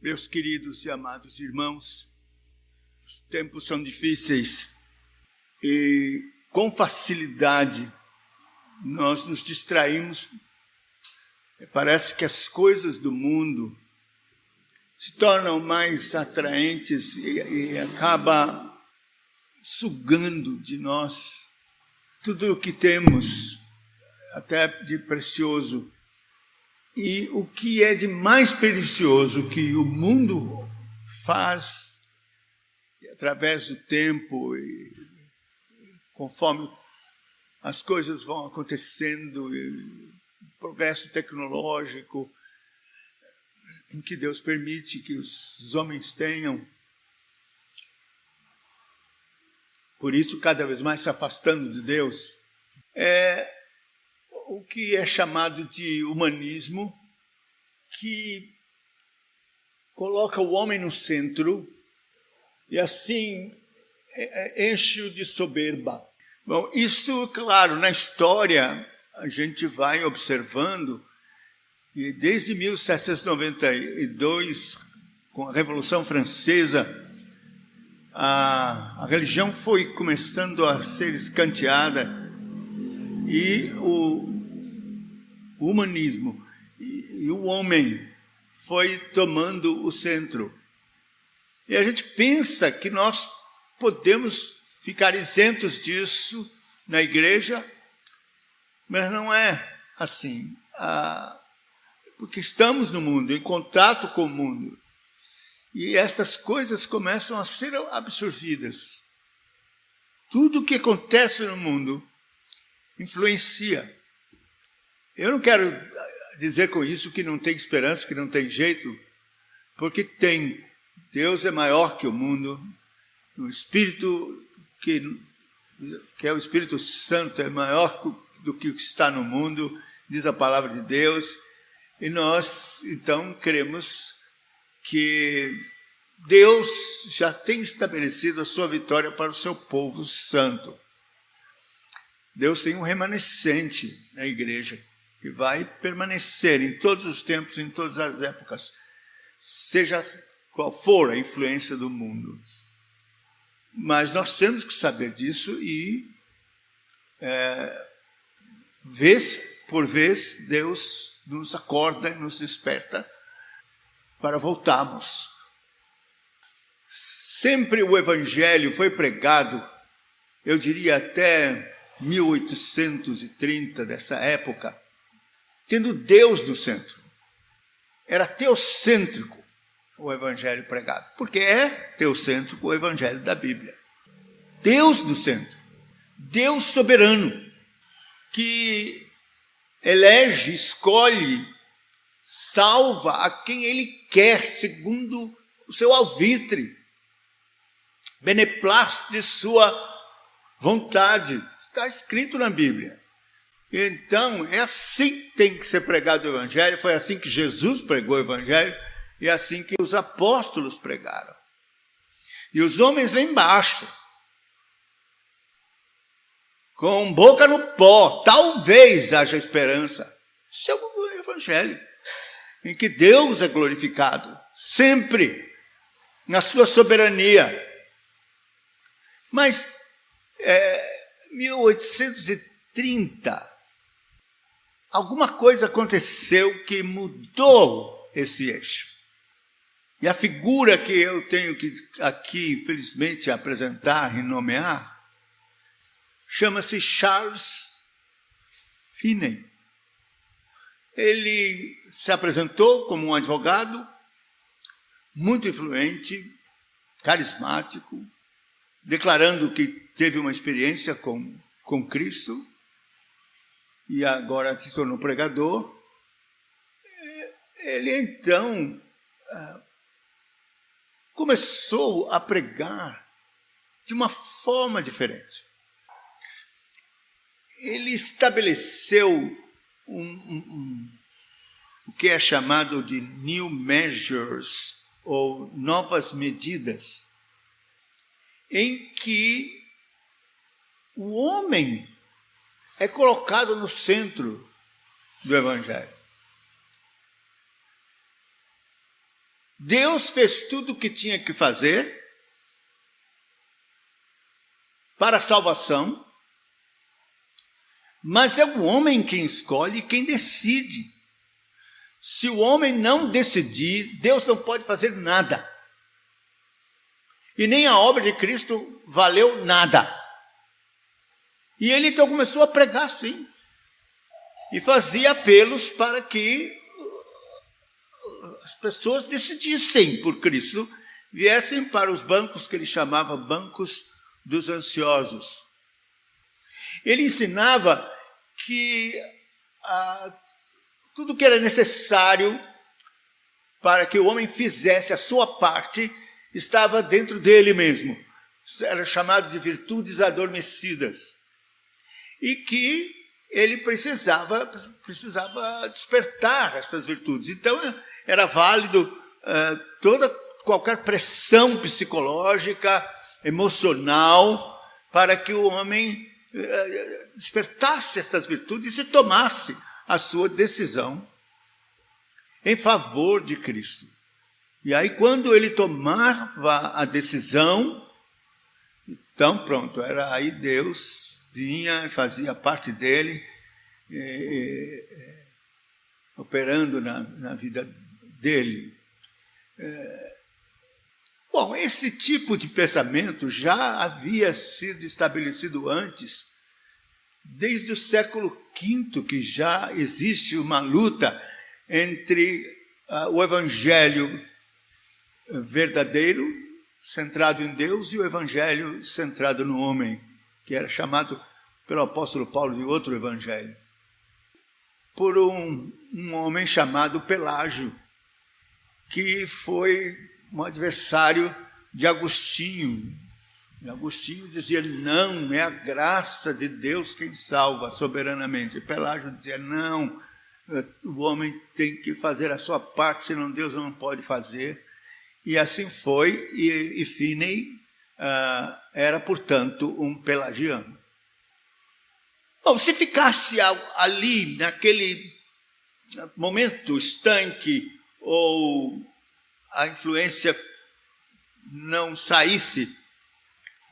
Meus queridos e amados irmãos, os tempos são difíceis e com facilidade nós nos distraímos. Parece que as coisas do mundo se tornam mais atraentes e acaba sugando de nós tudo o que temos, até de precioso. E o que é de mais precioso que o mundo faz, através do tempo, e conforme as coisas vão acontecendo, e o progresso tecnológico que Deus permite que os homens tenham, por isso cada vez mais se afastando de Deus, é o que é chamado de humanismo, que coloca o homem no centro e assim enche-o de soberba. Bom, isto, claro, na história a gente vai observando, e desde 1792, com a Revolução Francesa, a religião foi começando a ser escanteada e o humanismo e o homem foi tomando o centro. E a gente pensa que nós podemos ficar isentos disso na igreja, mas não é assim. Porque estamos no mundo, em contato com o mundo. E estas coisas começam a ser absorvidas. Tudo o que acontece no mundo influencia. Eu não quero dizer com isso que não tem esperança, que não tem jeito, porque tem. Deus é maior que o mundo. O Espírito, que é o Espírito Santo, é maior do que o que está no mundo, diz a palavra de Deus. E nós, então, cremos que Deus já tem estabelecido a sua vitória para o seu povo santo. Deus tem um remanescente na igreja, que vai permanecer em todos os tempos, em todas as épocas, seja qual for a influência do mundo. Mas nós temos que saber disso e, vez por vez, Deus nos acorda e nos desperta para voltarmos. Sempre o Evangelho foi pregado, eu diria até 1830, dessa época, tendo Deus no centro. Era teocêntrico o evangelho pregado, porque é teocêntrico o evangelho da Bíblia. Deus no centro, Deus soberano, que elege, escolhe, salva a quem Ele quer, segundo o seu alvitre, beneplácito de sua vontade. Está escrito na Bíblia. Então, é assim que tem que ser pregado o Evangelho, foi assim que Jesus pregou o Evangelho, e é assim que os apóstolos pregaram. E os homens lá embaixo, com boca no pó, talvez haja esperança. Isso é o Evangelho, em que Deus é glorificado, sempre, na sua soberania. Mas, 1830, alguma coisa aconteceu que mudou esse eixo. E a figura que eu tenho que aqui, infelizmente, apresentar e nomear, chama-se Charles Finney. Ele se apresentou como um advogado muito influente, carismático, declarando que teve uma experiência com Cristo, e agora se tornou pregador. Ele, então, começou a pregar de uma forma diferente. Ele estabeleceu o que é chamado de new measures, ou novas medidas, em que o homem é colocado no centro do Evangelho. Deus fez tudo o que tinha que fazer para a salvação, mas é o homem quem escolhe, quem decide. Se o homem não decidir, Deus não pode fazer nada. E nem a obra de Cristo valeu nada. E ele então começou a pregar assim. E fazia apelos para que as pessoas decidissem por Cristo, viessem para os bancos que ele chamava bancos dos ansiosos. Ele ensinava que tudo que era necessário para que o homem fizesse a sua parte estava dentro dele mesmo. Era chamado de virtudes adormecidas. E que ele precisava despertar essas virtudes. Então, era válido qualquer pressão psicológica, emocional, para que o homem despertasse essas virtudes e tomasse a sua decisão em favor de Cristo. E aí, quando ele tomava a decisão, então pronto, era aí Deus vinha e fazia parte dele, operando na vida dele. Bom, esse tipo de pensamento já havia sido estabelecido antes, desde o século V, que já existe uma luta entre o evangelho verdadeiro, centrado em Deus, e o evangelho centrado no homem, que era chamado pelo apóstolo Paulo de outro evangelho, por um homem chamado Pelágio, que foi um adversário de Agostinho. E Agostinho dizia, não, é a graça de Deus quem salva soberanamente. Pelágio dizia, não, o homem tem que fazer a sua parte, senão Deus não pode fazer. E assim foi, e Finney era, portanto, um pelagiano. Bom, se ficasse ali, naquele momento estanque, ou a influência não saísse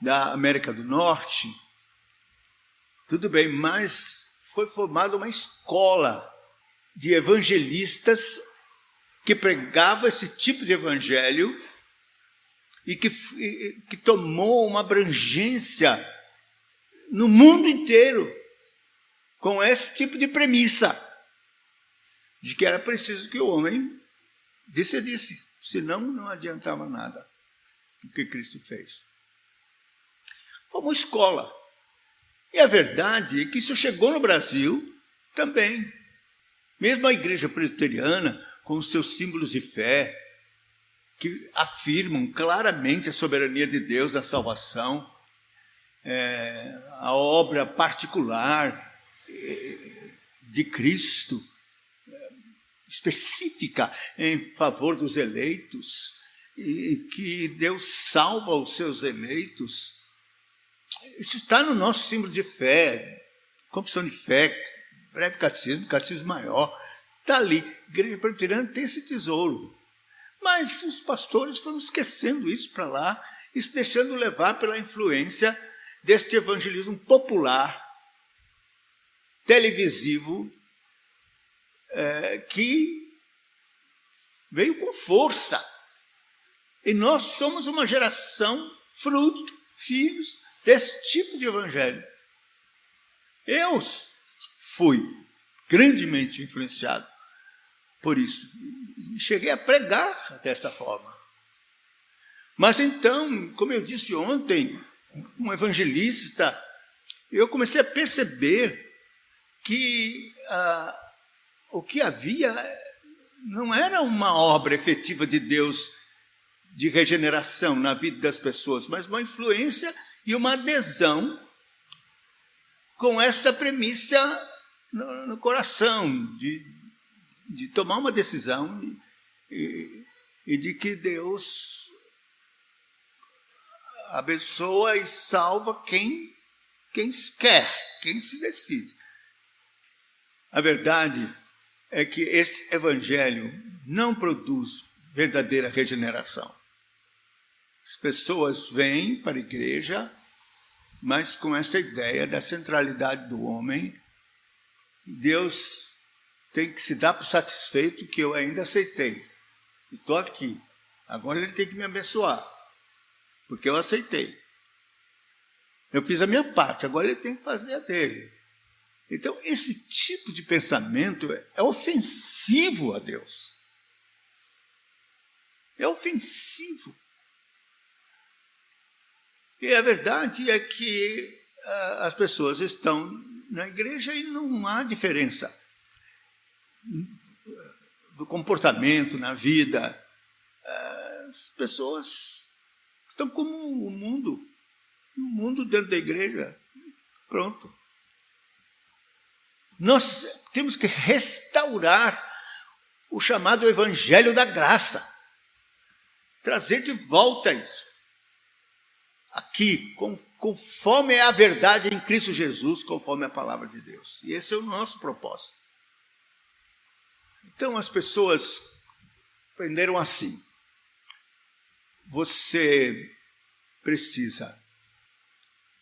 da América do Norte, tudo bem, mas foi formada uma escola de evangelistas que pregava esse tipo de evangelho e que tomou uma abrangência no mundo inteiro com esse tipo de premissa de que era preciso que o homem decidisse, senão não adiantava nada o que Cristo fez. Foi uma escola. E a verdade é que isso chegou no Brasil também. Mesmo a igreja presbiteriana, com os seus símbolos de fé, que afirmam claramente a soberania de Deus na salvação, a obra particular de Cristo, específica em favor dos eleitos, e que Deus salva os seus eleitos. Isso está no nosso símbolo de fé, confissão de fé, breve catecismo, catecismo maior, está ali. A igreja presbiteriana tem esse tesouro. Mas os pastores foram esquecendo isso para lá e se deixando levar pela influência deste evangelismo popular, televisivo, que veio com força. E nós somos uma geração fruto, filhos desse tipo de evangelho. Eu fui grandemente influenciado por isso. E cheguei a pregar dessa forma. Mas então, como eu disse ontem, um evangelista, eu comecei a perceber que o que havia não era uma obra efetiva de Deus de regeneração na vida das pessoas, mas uma influência e uma adesão com esta premissa no coração, de tomar uma decisão e de que Deus abençoa e salva quem quer, quem se decide. A verdade é que esse evangelho não produz verdadeira regeneração. As pessoas vêm para a igreja, mas com essa ideia da centralidade do homem. Deus tem que se dar por satisfeito que eu ainda aceitei. Estou aqui. Agora ele tem que me abençoar, porque eu aceitei. Eu fiz a minha parte, agora ele tem que fazer a dele. Então, esse tipo de pensamento é ofensivo a Deus. É ofensivo. E a verdade é que as pessoas estão na igreja e não há diferença do comportamento na vida. As pessoas estão como o mundo dentro da igreja. Pronto. Nós temos que restaurar o chamado evangelho da graça. Trazer de volta isso. Aqui, conforme é a verdade em Cristo Jesus, conforme a palavra de Deus. E esse é o nosso propósito. Então, as pessoas aprenderam assim. Você precisa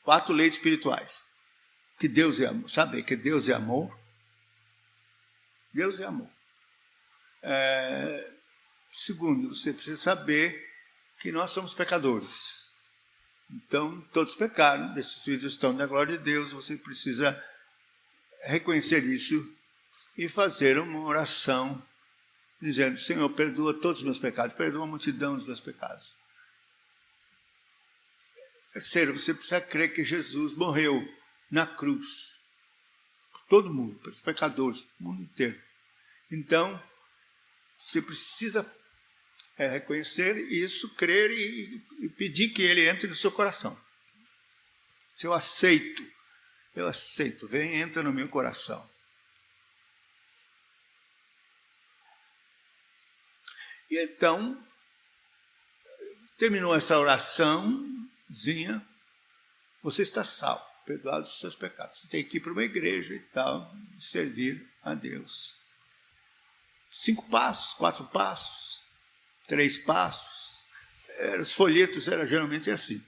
4 leis espirituais. Que Deus é amor. Sabe que Deus é amor? Deus é amor. Segundo, você precisa saber que nós somos pecadores. Então, todos pecaram, destituídos estão da glória de Deus. Você precisa reconhecer isso e fazer uma oração dizendo: Senhor, perdoa todos os meus pecados, perdoa a multidão dos meus pecados. Terceiro, você precisa crer que Jesus morreu na cruz por todo mundo, pelos pecadores, o mundo inteiro. Então, você precisa reconhecer isso, crer e pedir que ele entre no seu coração. Se eu aceito, vem, entra no meu coração. E então, terminou essa oraçãozinha, você está salvo, perdoado os seus pecados. Você tem que ir para uma igreja e tal, servir a Deus. 5 passos, 4 passos, 3 passos. Os folhetos eram geralmente assim.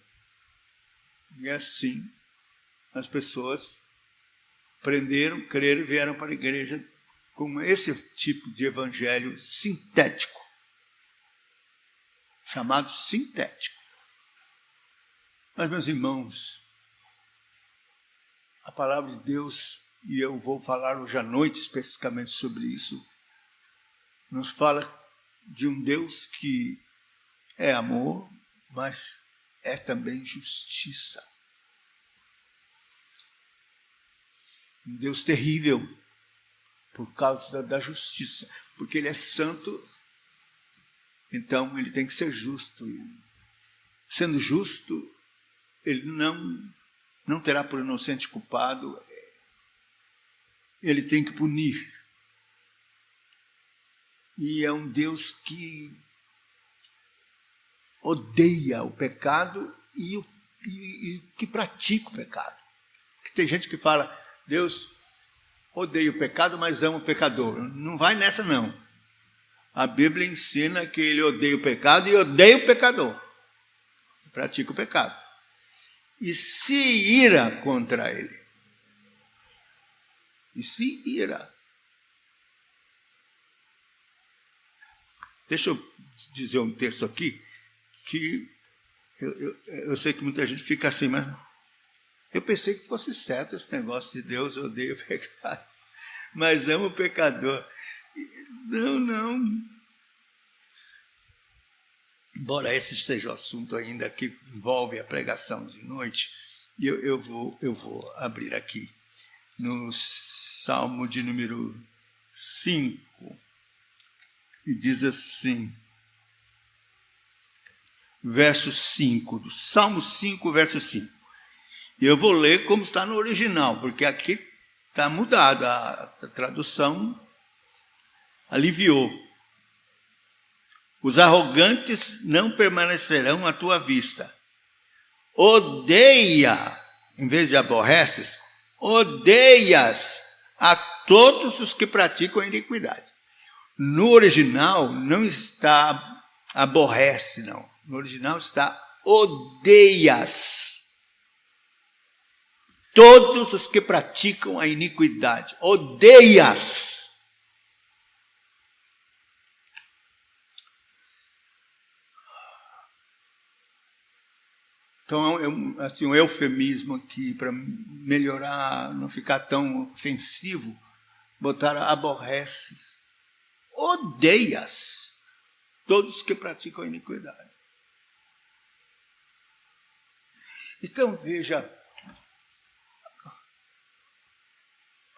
E assim, as pessoas aprenderam, creram e vieram para a igreja com esse tipo de evangelho sintético. Chamado sintético. Mas, meus irmãos, a palavra de Deus, e eu vou falar hoje à noite especificamente sobre isso, nos fala de um Deus que é amor, mas é também justiça. Um Deus terrível por causa da justiça, porque ele é santo, então ele tem que ser justo. Sendo justo, ele não terá por inocente culpado, ele tem que punir. E é um Deus que odeia o pecado e que pratica o pecado. Porque tem gente que fala: Deus odeia o pecado, mas ama o pecador. Não vai nessa, não. A Bíblia ensina que ele odeia o pecado e odeia o pecador. Pratica o pecado. E se ira contra ele. E se ira. Deixa eu dizer um texto aqui, que eu sei que muita gente fica assim, mas eu pensei que fosse certo esse negócio de Deus odeia o pecado, mas ama o pecador. Não. Embora esse seja o assunto ainda que envolve a pregação de noite, eu vou abrir aqui no Salmo de número 5. E diz assim, verso 5, do Salmo 5, verso 5. E eu vou ler como está no original, porque aqui está mudado, a tradução aliviou. Os arrogantes não permanecerão à tua vista. Odeia, em vez de aborreces, odeias a todos os que praticam a iniquidade. No original não está aborrece, não. No original está odeias. Todos os que praticam a iniquidade. Odeias. Então, assim, um eufemismo aqui, para melhorar, não ficar tão ofensivo, botar aborreces. Odeias todos que praticam a iniquidade. Então, veja,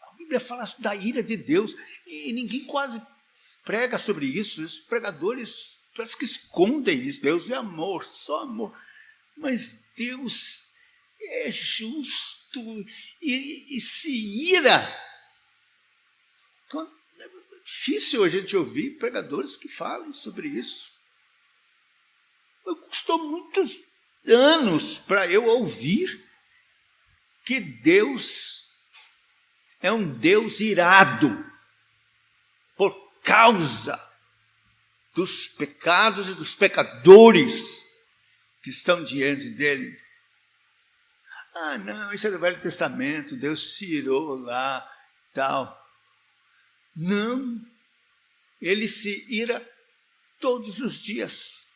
a Bíblia fala da ira de Deus e ninguém quase prega sobre isso. Os pregadores parece que escondem isso. Deus é amor, só amor. Mas Deus é justo e se ira. É difícil a gente ouvir pregadores que falem sobre isso. Custou muitos anos para eu ouvir que Deus é um Deus irado por causa dos pecados e dos pecadores que estão diante dele. Ah, não, isso é do Velho Testamento, Deus se irou lá, tal. Não, ele se ira todos os dias.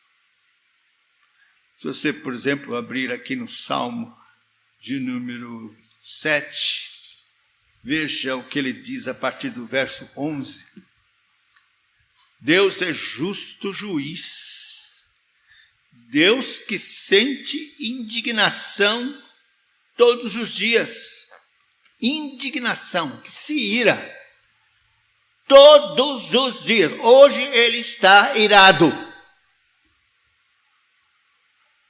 Se você, por exemplo, abrir aqui no Salmo de número 7, veja o que ele diz a partir do verso 11. Deus é justo juiz. Deus que sente indignação todos os dias. Indignação, que se ira todos os dias. Hoje ele está irado.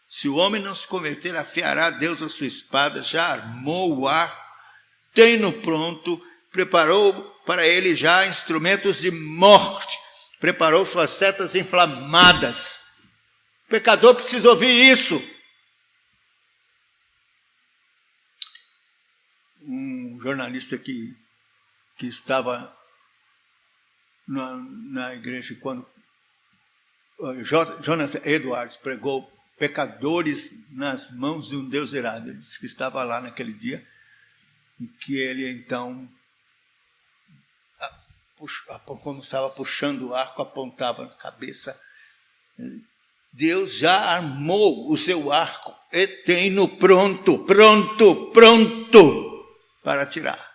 Se o homem não se converter, afiará Deus a sua espada, já armou o arco, tem-no pronto, preparou para ele já instrumentos de morte, preparou suas setas inflamadas. O pecador precisa ouvir isso. Um jornalista que estava na igreja quando Jonathan Edwards pregou pecadores nas mãos de um Deus irado. Ele disse que estava lá naquele dia e que ele então, como estava puxando o arco, apontava na cabeça. Deus já armou o seu arco e tem-no pronto para atirar.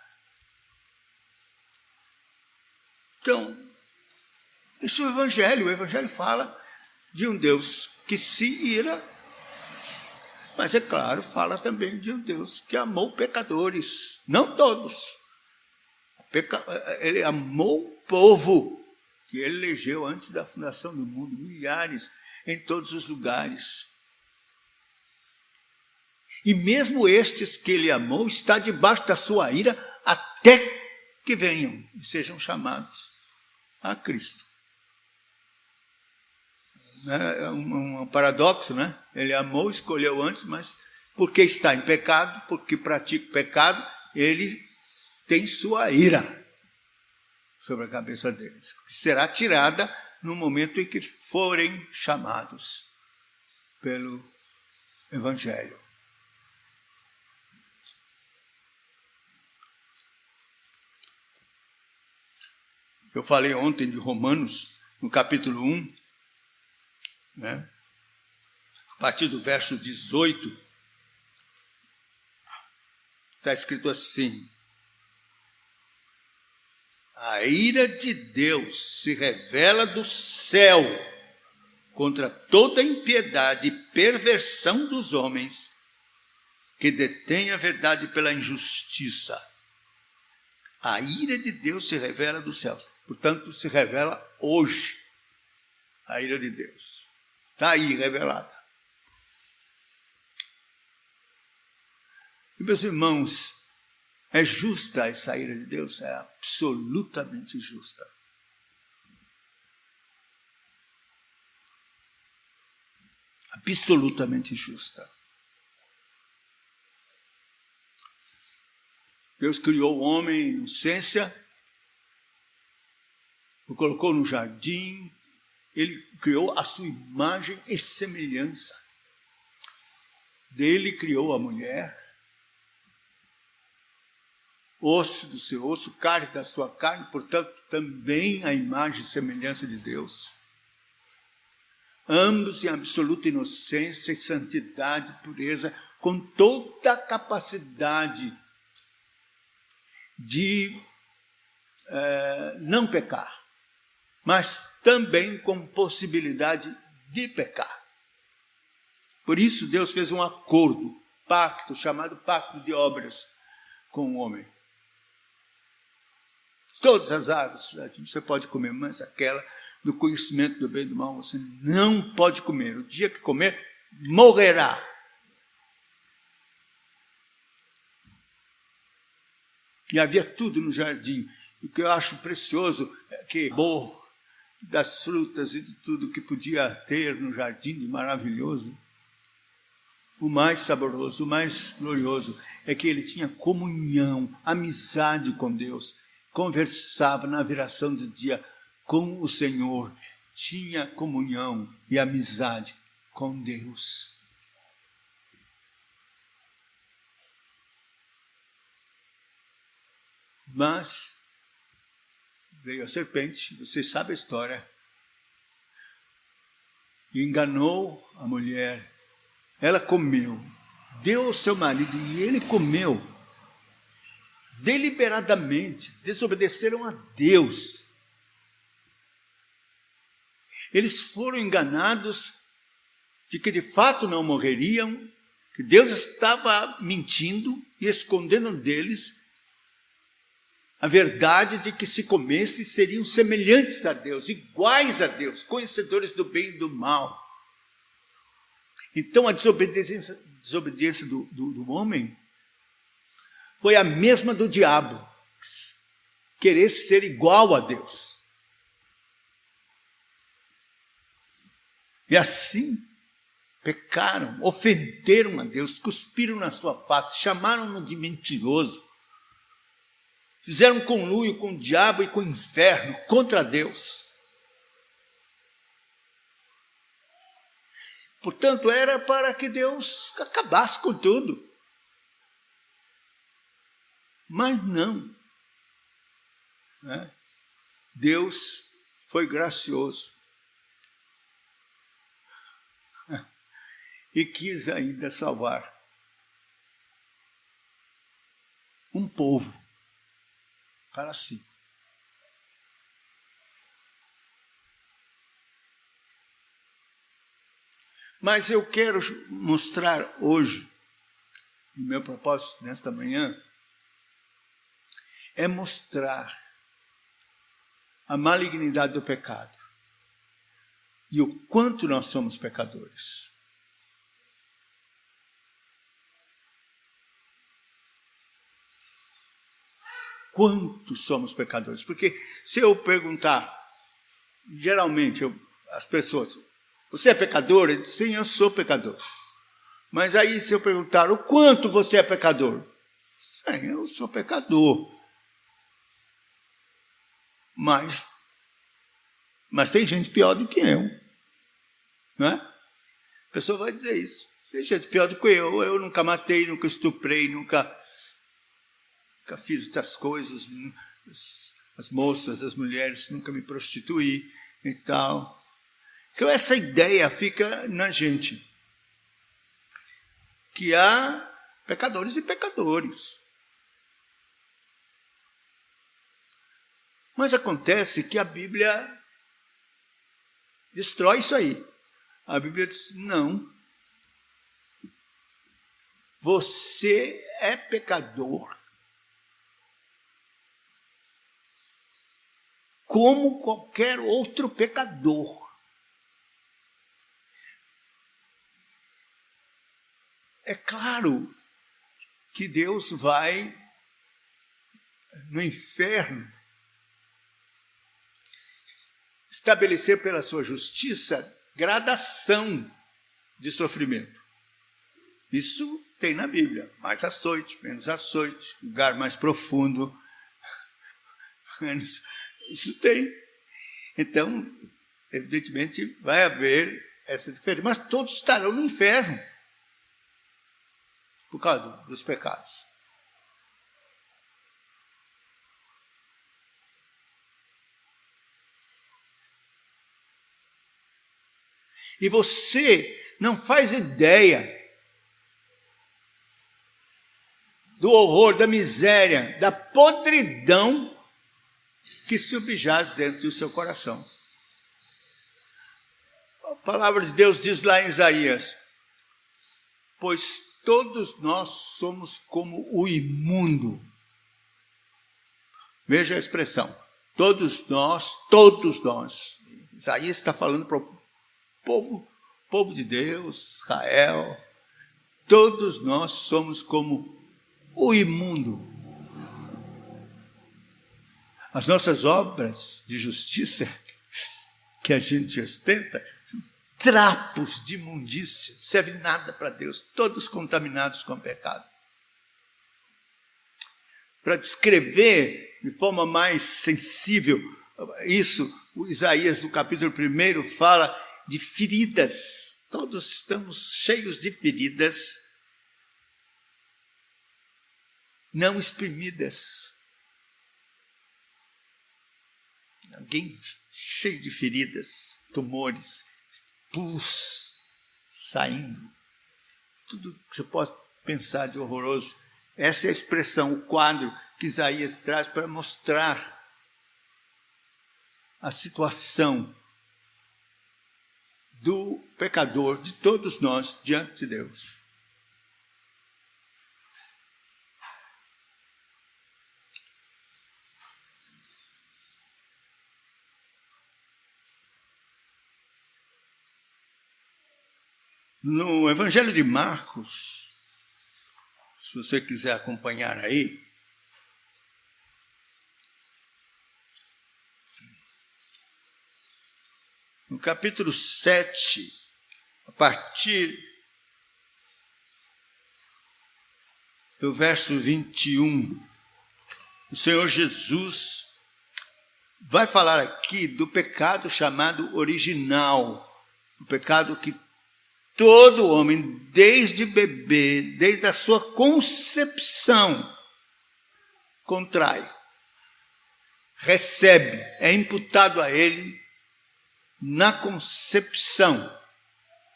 Então, esse é o Evangelho. O Evangelho fala de um Deus que se ira, mas, é claro, fala também de um Deus que amou pecadores, não todos. Ele amou o povo que ele elegeu antes da fundação do mundo, milhares em todos os lugares. E mesmo estes que ele amou, está debaixo da sua ira até que venham e sejam chamados a Cristo. É um paradoxo, né? Ele amou, escolheu antes, mas porque está em pecado, porque pratica o pecado, ele tem sua ira sobre a cabeça deles, que será tirada no momento em que forem chamados pelo Evangelho. Eu falei ontem de Romanos, no capítulo 1, né? A partir do verso 18, está escrito assim: a ira de Deus se revela do céu contra toda impiedade e perversão dos homens que detêm a verdade pela injustiça. A ira de Deus se revela do céu. Portanto, se revela hoje a ira de Deus. Está aí revelada. E, meus irmãos, é justa essa ira de Deus? É absolutamente justa. Absolutamente justa. Deus criou o homem em inocência, o colocou no jardim ele criou a sua imagem e semelhança. Dele criou a mulher, osso do seu osso, carne da sua carne, portanto, também a imagem e semelhança de Deus. Ambos em absoluta inocência e santidade, pureza, com toda a capacidade de não pecar, mas também com possibilidade de pecar. Por isso Deus fez um acordo, pacto, chamado pacto de obras com o homem. Todas as árvores você pode comer, mas aquela do conhecimento do bem e do mal você não pode comer. O dia que comer, morrerá. E havia tudo no jardim. O que eu acho precioso é que das frutas e de tudo que podia ter no jardim de maravilhoso, o mais saboroso, o mais glorioso é que ele tinha comunhão, amizade com Deus, conversava na viração do dia com o Senhor, tinha comunhão e amizade com Deus. Mas veio a serpente, vocês sabem a história, e enganou a mulher. Ela comeu, deu ao seu marido e ele comeu. Deliberadamente, desobedeceram a Deus. Eles foram enganados de que de fato não morreriam, que Deus estava mentindo e escondendo deles a verdade de que se comesse seriam semelhantes a Deus, iguais a Deus, conhecedores do bem e do mal. Então a desobediência do homem foi a mesma do diabo, querer ser igual a Deus. E assim pecaram, ofenderam a Deus, cuspiram na sua face, chamaram-no de mentiroso, fizeram conluio com o diabo e com o inferno contra Deus. Portanto, era para que Deus acabasse com tudo. Mas não. Deus foi gracioso e quis ainda salvar um povo para si. Mas eu quero mostrar hoje, o meu propósito nesta manhã, é mostrar a malignidade do pecado e o quanto nós somos pecadores. Quanto somos pecadores? Porque se eu perguntar, geralmente, as pessoas, você é pecador? Eu digo, sim, eu sou pecador. Mas aí se eu perguntar, o quanto você é pecador? Sim, eu sou pecador. Mas tem gente pior do que eu. Não é? A pessoa vai dizer isso. Tem gente pior do que eu. Eu nunca matei, nunca estuprei, nunca fiz essas coisas. As moças, as mulheres, nunca me prostituí e tal. Então essa ideia fica na gente. Que há pecadores e pecadores. Mas acontece que a Bíblia destrói isso aí. A Bíblia diz, não. Você é pecador como qualquer outro pecador. É claro que Deus vai no inferno estabelecer pela sua justiça gradação de sofrimento. Isso tem na Bíblia. Mais açoite, menos açoite, lugar mais profundo, menos. Isso tem. Então, evidentemente vai haver essa diferença, mas todos estarão no inferno por causa dos pecados. E você não faz ideia do horror, da miséria, da podridão que subjaz dentro do seu coração. A palavra de Deus diz lá em Isaías: pois todos nós somos como o imundo. Veja a expressão, todos nós. Isaías está falando para o povo de Deus, Israel. Todos nós somos como o imundo. As nossas obras de justiça que a gente ostenta são trapos de imundícia, não serve nada para Deus, todos contaminados com o pecado. Para descrever de forma mais sensível isso, o Isaías, no capítulo 1, fala de feridas. Todos estamos cheios de feridas não exprimidas. Alguém cheio de feridas, tumores, pus saindo. Tudo que você pode pensar de horroroso. Essa é a expressão, o quadro que Isaías traz para mostrar a situação do pecador, de todos nós, diante de Deus. No Evangelho de Marcos, se você quiser acompanhar aí, no capítulo 7, a partir do verso 21, o Senhor Jesus vai falar aqui do pecado chamado original, o pecado que todo homem, desde bebê, desde a sua concepção, contrai, recebe, é imputado a ele na concepção.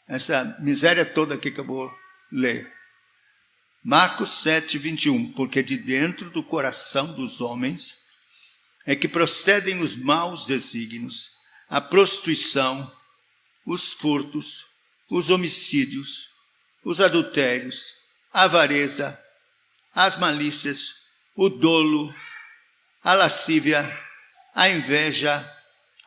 Essa miséria toda aqui que eu vou ler. Marcos 7, 21. Porque de dentro do coração dos homens é que procedem os maus desígnios, a prostituição, os furtos, os homicídios, os adultérios, a avareza, as malícias, o dolo, a lascívia, a inveja,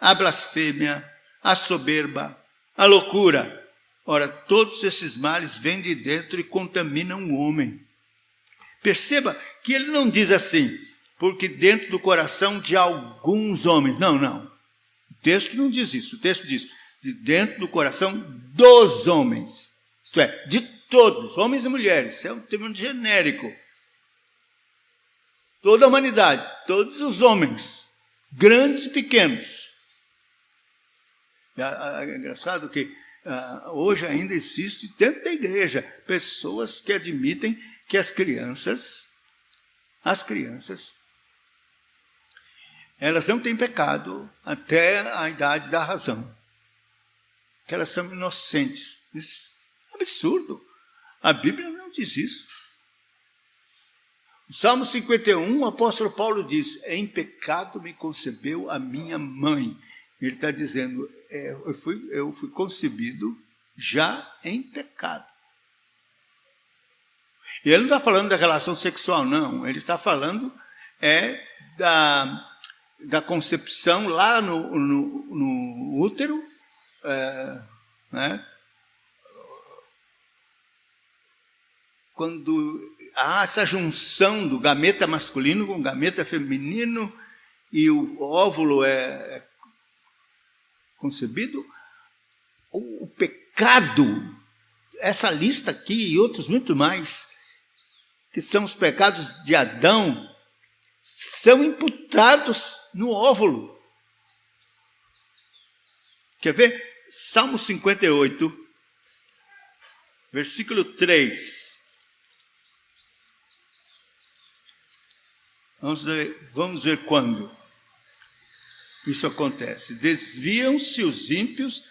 a blasfêmia, a soberba, a loucura. Ora, todos esses males vêm de dentro e contaminam o homem. Perceba que ele não diz assim, porque dentro do coração de alguns homens. Não. O texto não diz isso. O texto diz, de dentro do coração dos homens. Isto é, de todos, homens e mulheres. É um termo genérico. Toda a humanidade, todos os homens, grandes e pequenos. É engraçado que hoje ainda existe dentro da igreja pessoas que admitem que as crianças, elas não têm pecado até a idade da razão. Que elas são inocentes. Isso é absurdo. A Bíblia não diz isso. No Salmo 51, o apóstolo Paulo diz, em pecado me concebeu a minha mãe. Ele está dizendo, eu fui concebido já em pecado. E ele não está falando da relação sexual, não. Ele está falando da concepção lá no útero, né? Quando há essa junção do gameta masculino com o gameta feminino e o óvulo é concebido, o pecado, essa lista aqui e outros muito mais, que são os pecados de Adão, são imputados no óvulo. Quer ver? Salmo 58, versículo 3. Vamos ver quando isso acontece. Desviam-se os ímpios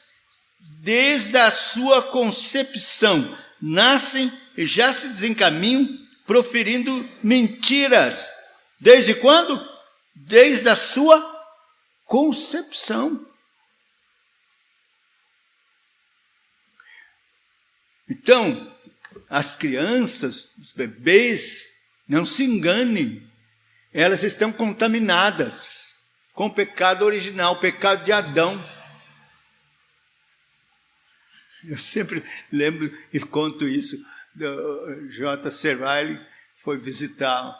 desde a sua concepção, nascem e já se desencaminham, proferindo mentiras. Desde quando? Desde a sua concepção. Então, as crianças, os bebês, não se enganem, elas estão contaminadas com o pecado original, o pecado de Adão. Eu sempre lembro e conto isso. J. Serraille foi visitar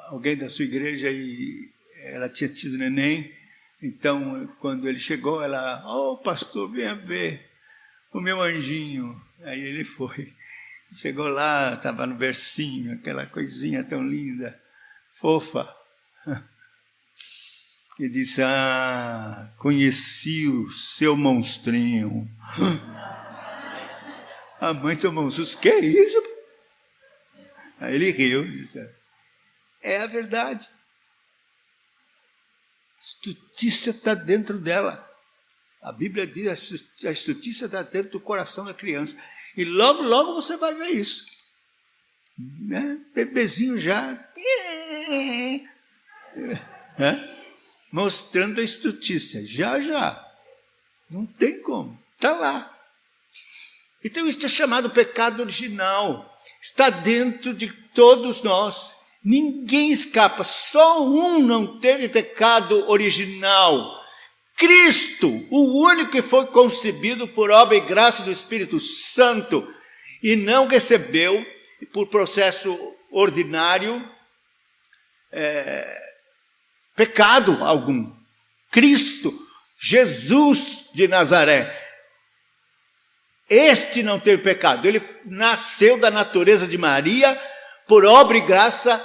alguém da sua igreja e ela tinha tido neném. Então, quando ele chegou, ela, pastor, venha ver o meu anjinho. Aí ele foi. Chegou lá, estava no bercinho, aquela coisinha tão linda, fofa. E disse, conheci o seu monstrinho. A mãe tomou um susto, que é isso? Aí ele riu e disse, é a verdade. A estutícia está dentro dela. A Bíblia diz a estutícia está dentro do coração da criança. E logo, logo você vai ver isso. Né? Bebezinho já. Mostrando a estutícia. Já. Não tem como. Está lá. Então isso é chamado pecado original. Está dentro de todos nós. Ninguém escapa. Só um não teve pecado original. Cristo, o único que foi concebido por obra e graça do Espírito Santo e não recebeu, por processo ordinário, pecado algum. Cristo, Jesus de Nazaré. Este não teve pecado. Ele nasceu da natureza de Maria por obra e graça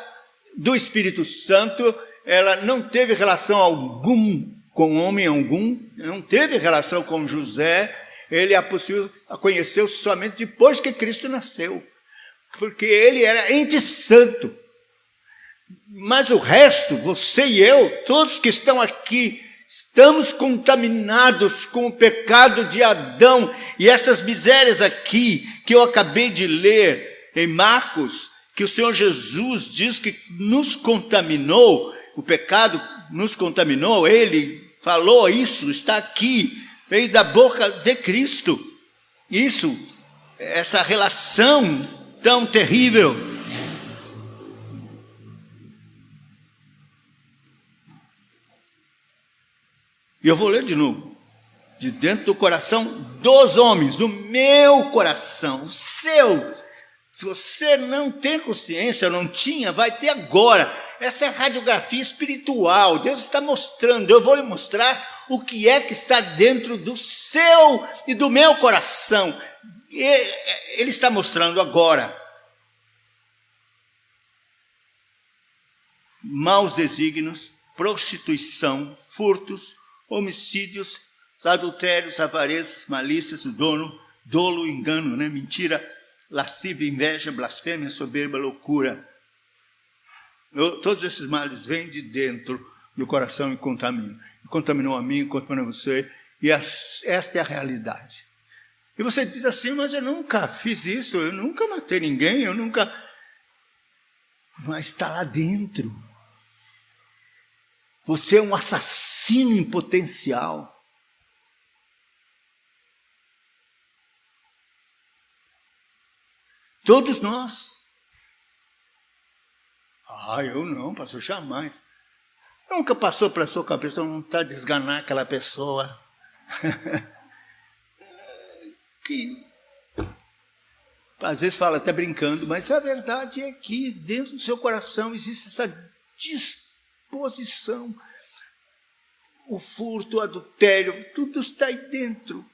do Espírito Santo. Ela não teve relação alguma com homem algum, não teve relação com José, ele a conheceu somente depois que Cristo nasceu, porque ele era ente santo. Mas o resto, você e eu, todos que estão aqui, estamos contaminados com o pecado de Adão, e essas misérias aqui, que eu acabei de ler em Marcos, que o Senhor Jesus diz que nos contaminou, o pecado nos contaminou, ele falou isso, está aqui, veio da boca de Cristo. Isso, essa relação tão terrível. E eu vou ler de novo. De dentro do coração dos homens, do meu coração, o seu. Se você não tem consciência, não tinha, vai ter agora. Essa é a radiografia espiritual. Deus está mostrando, eu vou lhe mostrar o que é que está dentro do seu e do meu coração. Ele está mostrando agora. Maus desígnios, prostituição, furtos, homicídios, adultérios, avarezas, malícias, dolo, engano, mentira, lascívia, inveja, blasfêmia, soberba, loucura. Todos esses males vêm de dentro do coração e contaminam. Contaminou a mim, contaminou você, e esta é a realidade. E você diz assim, mas eu nunca fiz isso, eu nunca matei ninguém, eu nunca... Mas está lá dentro. Você é um assassino em potencial. Todos nós. Eu não, pastor, jamais. Nunca passou pela sua cabeça vontade de desganar aquela pessoa. Que às vezes fala até brincando, mas a verdade é que dentro do seu coração existe essa disposição. O furto, o adultério, tudo está aí dentro.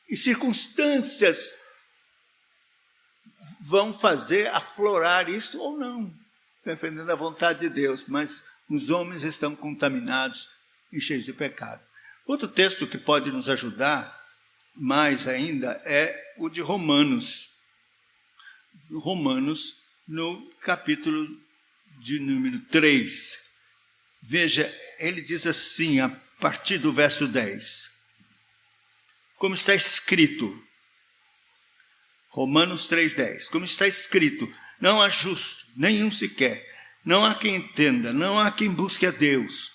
E circunstâncias vão fazer aflorar isso ou não, dependendo da vontade de Deus. Mas os homens estão contaminados e cheios de pecado. Outro texto que pode nos ajudar mais ainda é o de Romanos. Romanos, no capítulo de número 3. Veja, ele diz assim, a partir do verso 10. Como está escrito, Romanos 3,10. Como está escrito, não há justo, nenhum sequer. Não há quem entenda, não há quem busque a Deus.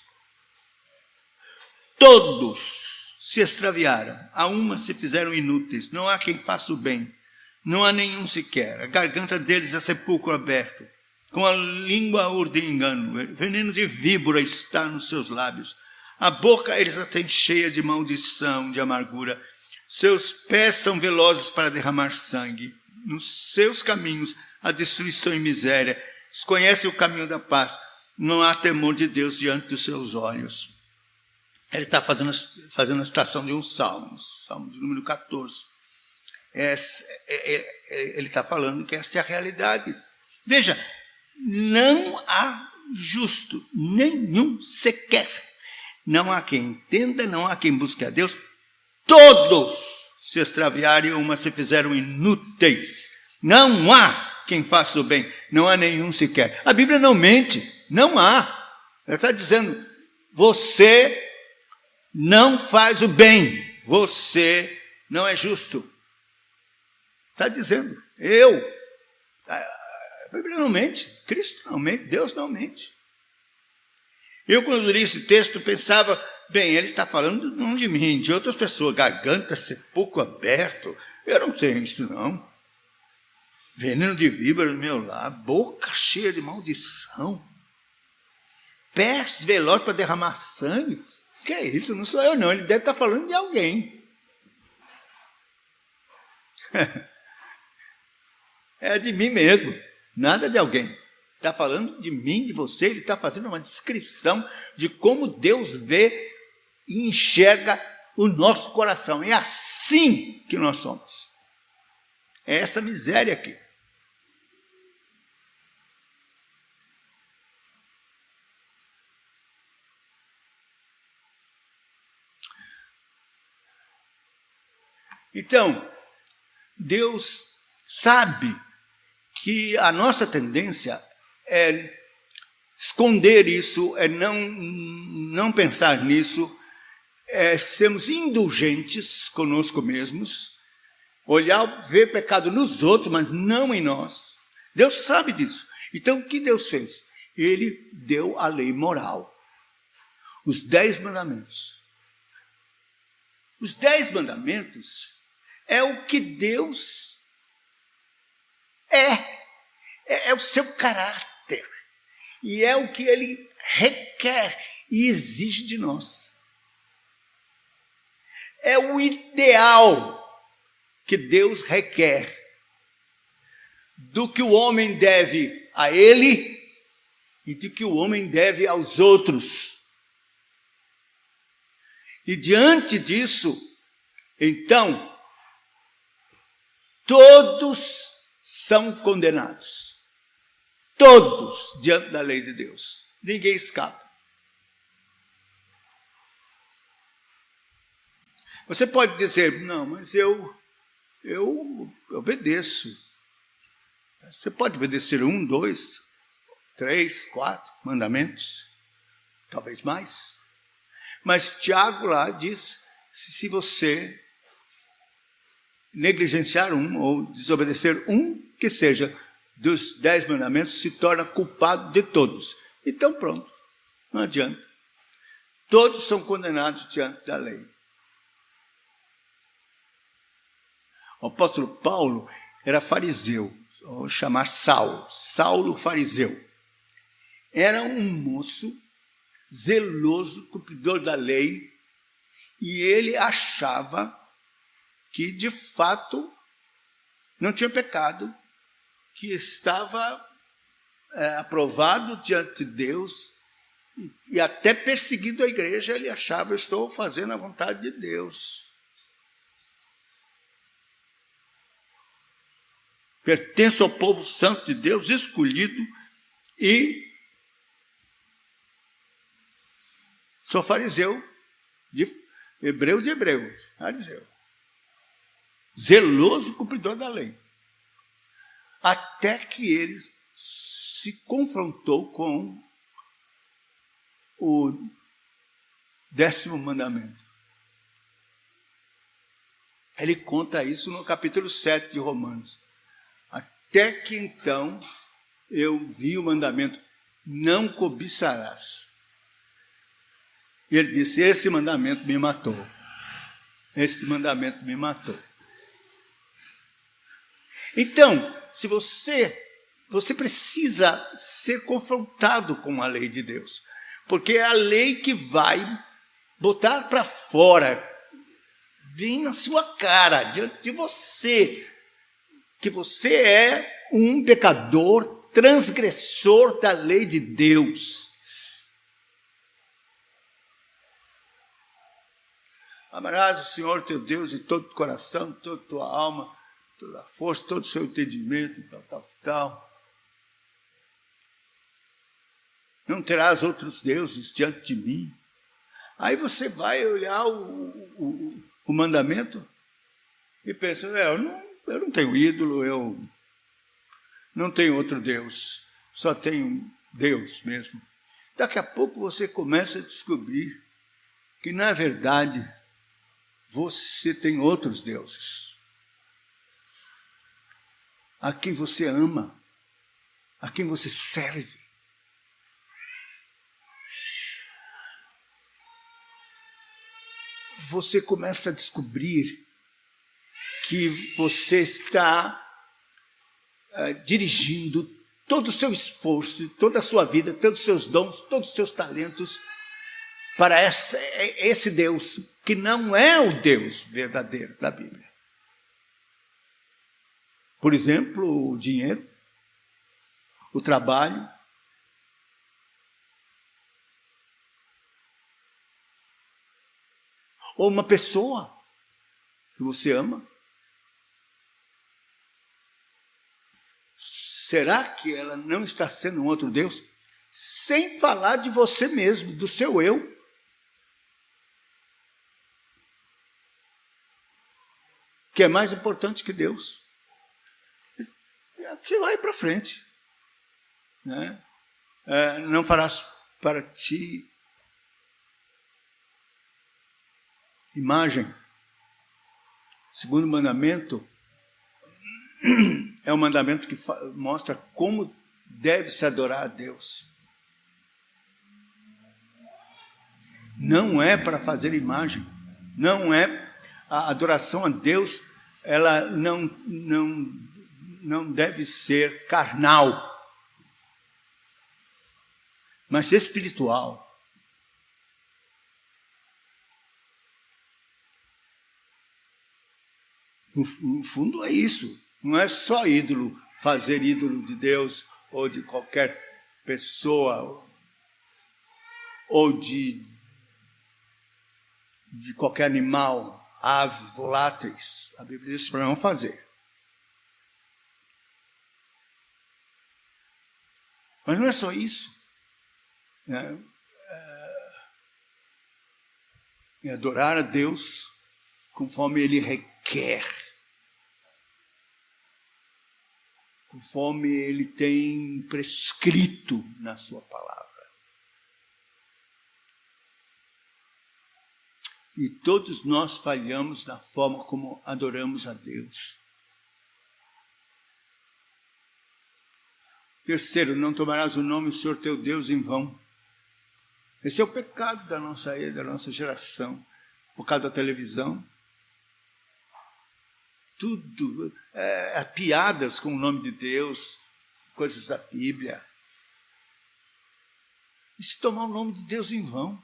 Todos se extraviaram, a uma se fizeram inúteis. Não há quem faça o bem, não há nenhum sequer. A garganta deles é sepulcro aberto. Com a língua urdem engano, veneno de víbora está nos seus lábios. A boca eles a têm cheia de maldição, de amargura. Seus pés são velozes para derramar sangue. Nos seus caminhos há destruição e miséria. Desconhecem o caminho da paz. Não há temor de Deus diante dos seus olhos. Ele está fazendo a citação de um salmo, salmo de número 14. Ele está falando que essa é a realidade. Veja, não há justo, nenhum sequer. Não há quem entenda, não há quem busque a Deus. Todos se extraviaram e uma se fizeram inúteis. Não há quem faça o bem, não há nenhum sequer. A Bíblia não mente, não há. Ela está dizendo, você não faz o bem, você não é justo. Está dizendo, a Bíblia não mente, Cristo não mente, Deus não mente. Eu, quando li esse texto, pensava, bem, ele está falando não de mim, de outras pessoas, garganta, sepulcro aberto, eu não tenho isso não. Veneno de víbora no meu lado, boca cheia de maldição, pés velozes para derramar sangue. Que é isso? Não sou eu não, ele deve estar falando de alguém. É de mim mesmo, nada de alguém. Está falando de mim, de você, ele está fazendo uma descrição de como Deus vê e enxerga o nosso coração. É assim que nós somos. É essa miséria aqui. Então, Deus sabe que a nossa tendência é esconder isso, é não pensar nisso, é sermos indulgentes conosco mesmos, olhar, ver pecado nos outros, mas não em nós. Deus sabe disso. Então, o que Deus fez? Ele deu a lei moral, os 10 mandamentos. Os 10 mandamentos é o que Deus é o seu caráter, e é o que Ele requer e exige de nós. É o ideal que Deus requer do que o homem deve a Ele e do que o homem deve aos outros. E diante disso, então, todos são condenados. Todos diante da lei de Deus. Ninguém escapa. Você pode dizer, não, mas eu obedeço. Você pode obedecer 1, 2, 3, 4 mandamentos, talvez mais. Mas Tiago lá diz, se você negligenciar um ou desobedecer um, que seja dos 10 mandamentos, se torna culpado de todos. Então pronto, não adianta. Todos são condenados diante da lei. O apóstolo Paulo era fariseu, vou chamar Saulo fariseu. Era um moço zeloso, cumpridor da lei, e ele achava que, de fato, não tinha pecado, que estava aprovado diante de Deus, e até perseguindo a igreja, ele achava, eu estou fazendo a vontade de Deus. Pertenço ao povo santo de Deus, escolhido, e Sou fariseu, hebreu de hebreu, fariseu. Zeloso cumpridor da lei. Até que ele se confrontou com o 10º mandamento. Ele conta isso no capítulo 7 de Romanos. Até que então eu vi o mandamento, não cobiçarás. E ele disse, esse mandamento me matou. Esse mandamento me matou. Então, se você precisa ser confrontado com a lei de Deus, porque é a lei que vai botar para fora, vir na sua cara, diante de você, que você é um pecador, transgressor da lei de Deus. Amarás o Senhor teu Deus de todo o coração, de toda a tua alma, toda a força, todo o seu entendimento, tal. Não terás outros deuses diante de mim. Aí você vai olhar o mandamento e pensa, eu não tenho ídolo, eu não tenho outro Deus, só tenho Deus mesmo. Daqui a pouco você começa a descobrir que, na verdade, você tem outros deuses. A quem você ama, a quem você serve. Você começa a descobrir que você está dirigindo todo o seu esforço, toda a sua vida, todos os seus dons, todos os seus talentos para esse Deus, que não é o Deus verdadeiro da Bíblia. Por exemplo, o dinheiro, o trabalho, ou uma pessoa que você ama. Será que ela não está sendo um outro Deus? Sem falar de você mesmo, do seu eu. Que é mais importante que Deus. Que vai para frente. Né? Não farás para ti imagem. Segundo mandamento, é um mandamento que mostra como deve se adorar a Deus. Não é para fazer imagem. Não é a adoração a Deus, ela não deve ser carnal, mas espiritual. No fundo é isso. Não é só ídolo, fazer ídolo de Deus ou de qualquer pessoa ou de qualquer animal, aves, voláteis. A Bíblia diz para não fazer. Mas não é só isso. É adorar a Deus conforme Ele requer. Conforme Ele tem prescrito na sua palavra. E todos nós falhamos na forma como adoramos a Deus. Terceiro, não tomarás o nome do Senhor teu Deus em vão. Esse é o pecado da nossa geração, por causa da televisão. Tudo, piadas com o nome de Deus, coisas da Bíblia. E se tomar o nome de Deus em vão?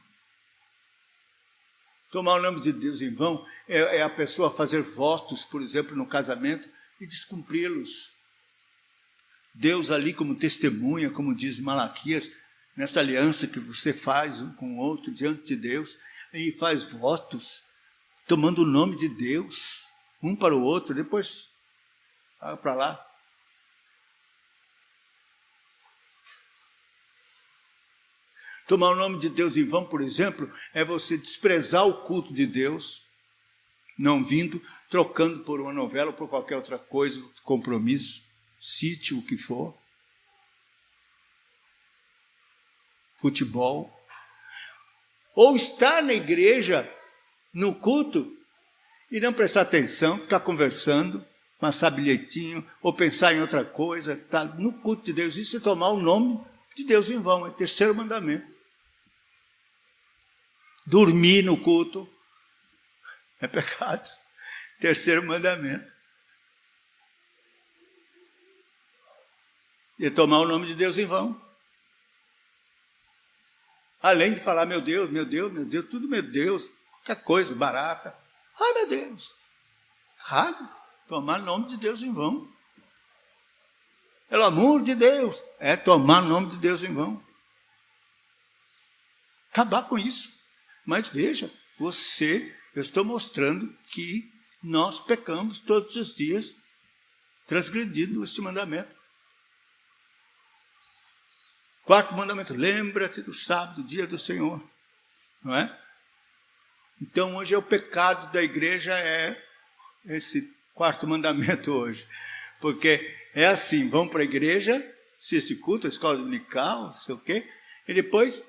Tomar o nome de Deus em vão é a pessoa fazer votos, por exemplo, no casamento, e descumpri-los. Deus ali como testemunha, como diz Malaquias, nessa aliança que você faz um com o outro diante de Deus, e faz votos, tomando o nome de Deus, um para o outro, depois vai para lá. Tomar o nome de Deus em vão, por exemplo, é você desprezar o culto de Deus, não vindo, trocando por uma novela ou por qualquer outra coisa, compromisso, sítio, o que for, futebol, ou estar na igreja, no culto, e não prestar atenção, ficar conversando, passar bilhetinho, ou pensar em outra coisa, tá no culto de Deus. Isso é tomar o nome de Deus em vão, é o terceiro mandamento. Dormir no culto é pecado. Terceiro mandamento. E tomar o nome de Deus em vão. Além de falar, meu Deus, meu Deus, meu Deus, tudo meu Deus, qualquer coisa barata. Ai, meu Deus. Errado. Tomar o nome de Deus em vão. Pelo amor de Deus. É tomar o nome de Deus em vão. Acabar com isso. Mas veja, eu estou mostrando que nós pecamos todos os dias, transgredindo este mandamento. Quarto mandamento, lembra-te do sábado, dia do Senhor. Não é? Então, hoje é o pecado da igreja, é esse quarto mandamento hoje. Porque é assim, vão para a igreja, assiste culto, a escola dominical, não sei o quê, e depois,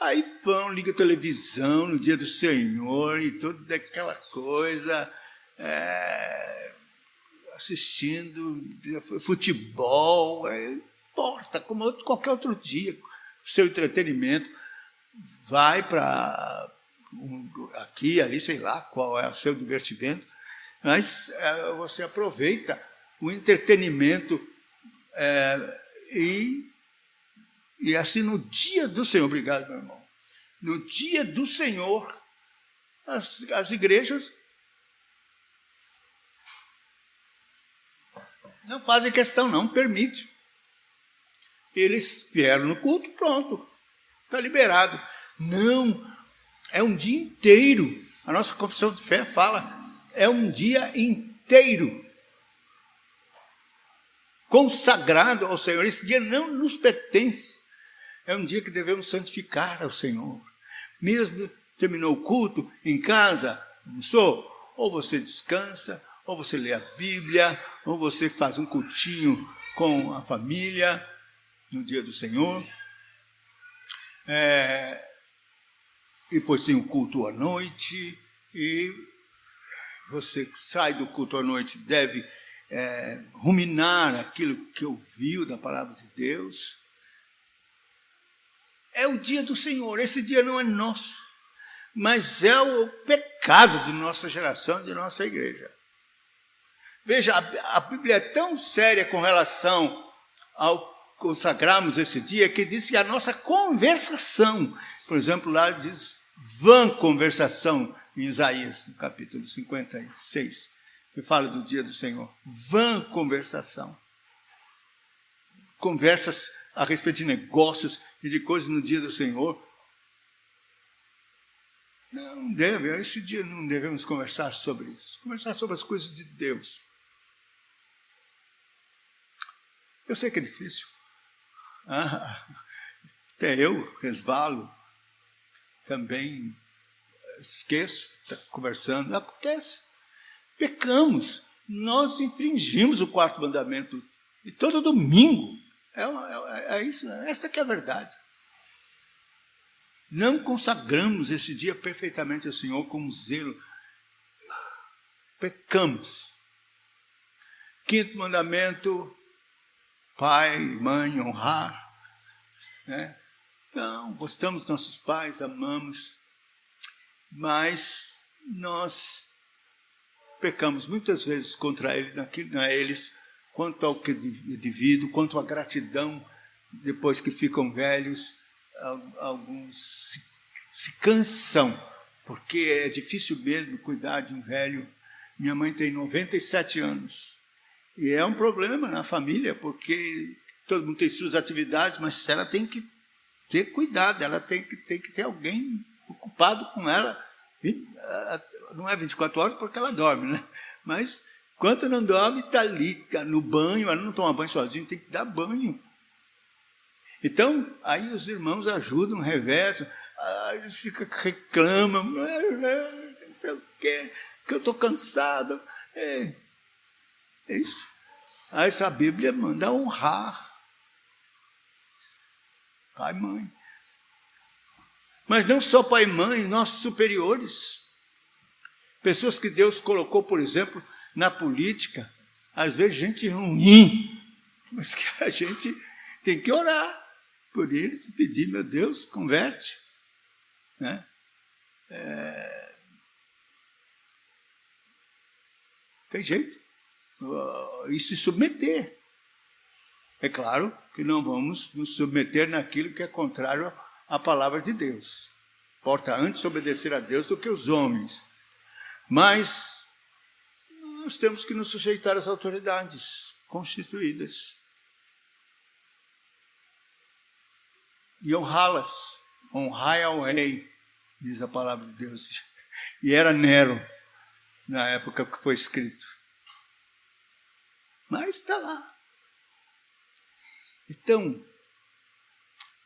aí vão, ligam a televisão no dia do Senhor e toda aquela coisa, assistindo futebol, importa, como qualquer outro dia, o seu entretenimento, vai para aqui, ali, sei lá qual é o seu divertimento, mas você aproveita o entretenimento e assim no dia do Senhor, obrigado, meu irmão, no dia do Senhor, as igrejas não fazem questão, não permite. Eles vieram no culto, pronto, está liberado. Não, é um dia inteiro. A nossa confissão de fé fala, é um dia inteiro consagrado ao Senhor. Esse dia não nos pertence. É um dia que devemos santificar ao Senhor. Mesmo terminou o culto em casa, almoçou, ou você descansa, ou você lê a Bíblia, ou você faz um cultinho com a família no dia do Senhor. Depois tem o culto à noite, e você sai do culto à noite, deve ruminar aquilo que ouviu da palavra de Deus. É o dia do Senhor, esse dia não é nosso, mas é o pecado de nossa geração, de nossa igreja. Veja, a Bíblia é tão séria com relação ao consagrarmos esse dia, que diz que a nossa conversação, por exemplo, lá diz vã conversação, em Isaías, no capítulo 56, que fala do dia do Senhor. Vã conversação. Conversas a respeito de negócios e de coisas no dia do Senhor. Não deve, esse dia não devemos conversar sobre isso. Conversar sobre as coisas de Deus. Eu sei que é difícil. Até eu resvalo. Também esqueço, está conversando. Acontece. Pecamos. Nós infringimos o quarto mandamento. E todo domingo. É isso, essa que é a verdade. Não consagramos esse dia perfeitamente ao Senhor com zelo. Pecamos. Quinto mandamento, pai, mãe, honrar. Né? Então, gostamos dos nossos pais, amamos, mas nós pecamos muitas vezes contra eles, quanto ao que é devido, quanto à gratidão, depois que ficam velhos. Alguns se cansam, porque é difícil mesmo cuidar de um velho. Minha mãe tem 97 anos, e é um problema na família, porque todo mundo tem suas atividades, mas ela tem que ter cuidado, ela tem que ter alguém ocupado com ela. Não é 24 horas porque ela dorme, né? Mas enquanto não dorme, está ali, tá no banho, ela não toma banho sozinha, tem que dar banho. Então, aí os irmãos ajudam, reversam, reclamam, não sei o quê, que eu estou cansado. É isso. Aí essa Bíblia manda honrar pai e mãe. Mas não só pai e mãe, nossos superiores. Pessoas que Deus colocou, por exemplo, na política, às vezes gente ruim, mas que a gente tem que orar por eles e pedir, meu Deus, converte. Né? Tem jeito. E se submeter. É claro que não vamos nos submeter naquilo que é contrário à palavra de Deus. Importa antes obedecer a Deus do que os homens. Mas nós temos que nos sujeitar às autoridades constituídas. E honrá-las. Honrai ao rei, diz a palavra de Deus. E era Nero, na época que foi escrito. Mas está lá. Então,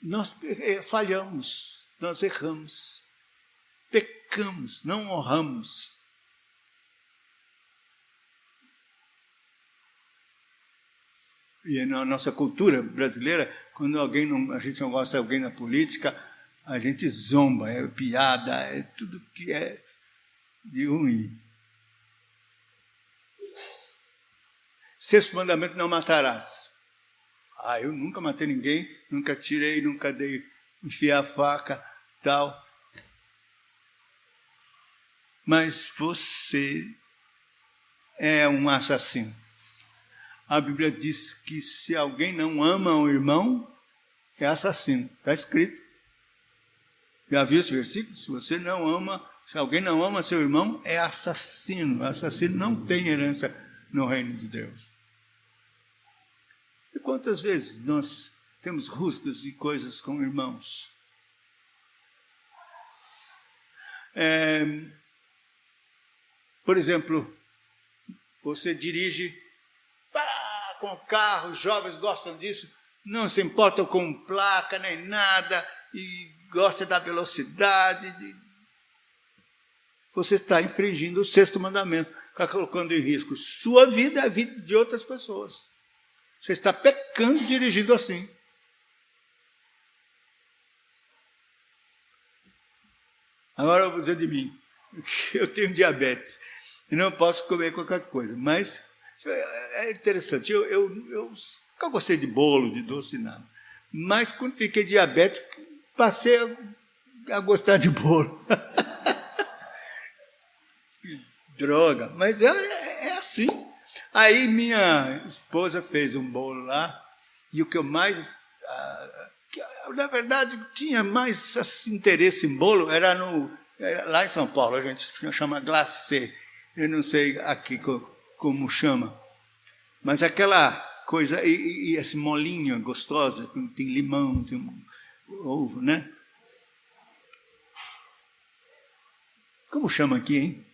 nós falhamos, nós erramos, pecamos, não honramos. E na nossa cultura brasileira, quando a gente não gosta de alguém na política, a gente zomba, é piada, é tudo que é de ruim. Sexto mandamento, não matarás. Eu nunca matei ninguém, nunca tirei, nunca dei, enfiei a faca, tal. Mas você é um assassino. A Bíblia diz que se alguém não ama o irmão, é assassino. Está escrito. Já viu esse versículo? Se alguém não ama seu irmão, é assassino. Assassino não tem herança no reino de Deus. E quantas vezes nós temos rusgas e coisas com irmãos? Por exemplo, você dirige com o carro, os jovens gostam disso, não se importam com placa nem nada, e gosta da velocidade. Você está infringindo o sexto mandamento, está colocando em risco sua vida e a vida de outras pessoas. Você está pecando dirigindo assim. Agora eu vou dizer de mim, que eu tenho diabetes e não posso comer qualquer coisa, mas é interessante. Eu nunca gostei de bolo, de doce, nada. Mas quando fiquei diabético, passei a gostar de bolo. Droga, mas é assim. Aí minha esposa fez um bolo lá, e o que eu mais... na verdade, tinha mais interesse em bolo, era lá em São Paulo, a gente chama glacê. Eu não sei aqui como chama. Mas aquela coisa, e essa molinha gostosa, tem limão, tem ovo, né? Como chama aqui, hein?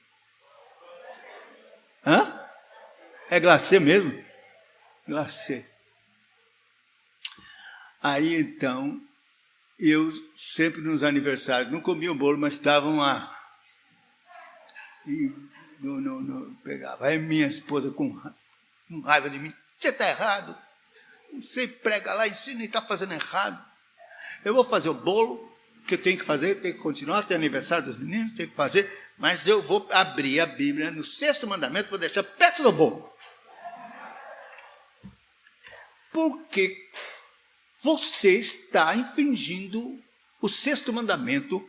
Hã? É glacê mesmo? Glacê. Aí, então, eu sempre nos aniversários, não comia o bolo, mas estavam lá. E pegava. Aí minha esposa, com raiva de mim, você está errado. Você prega lá, ensina e está fazendo errado. Eu vou fazer o bolo, que eu tenho que fazer, tenho que continuar, tem aniversário dos meninos, tenho que fazer, mas eu vou abrir a Bíblia no sexto mandamento, vou deixar perto do bolo. Porque você está infringindo o sexto mandamento,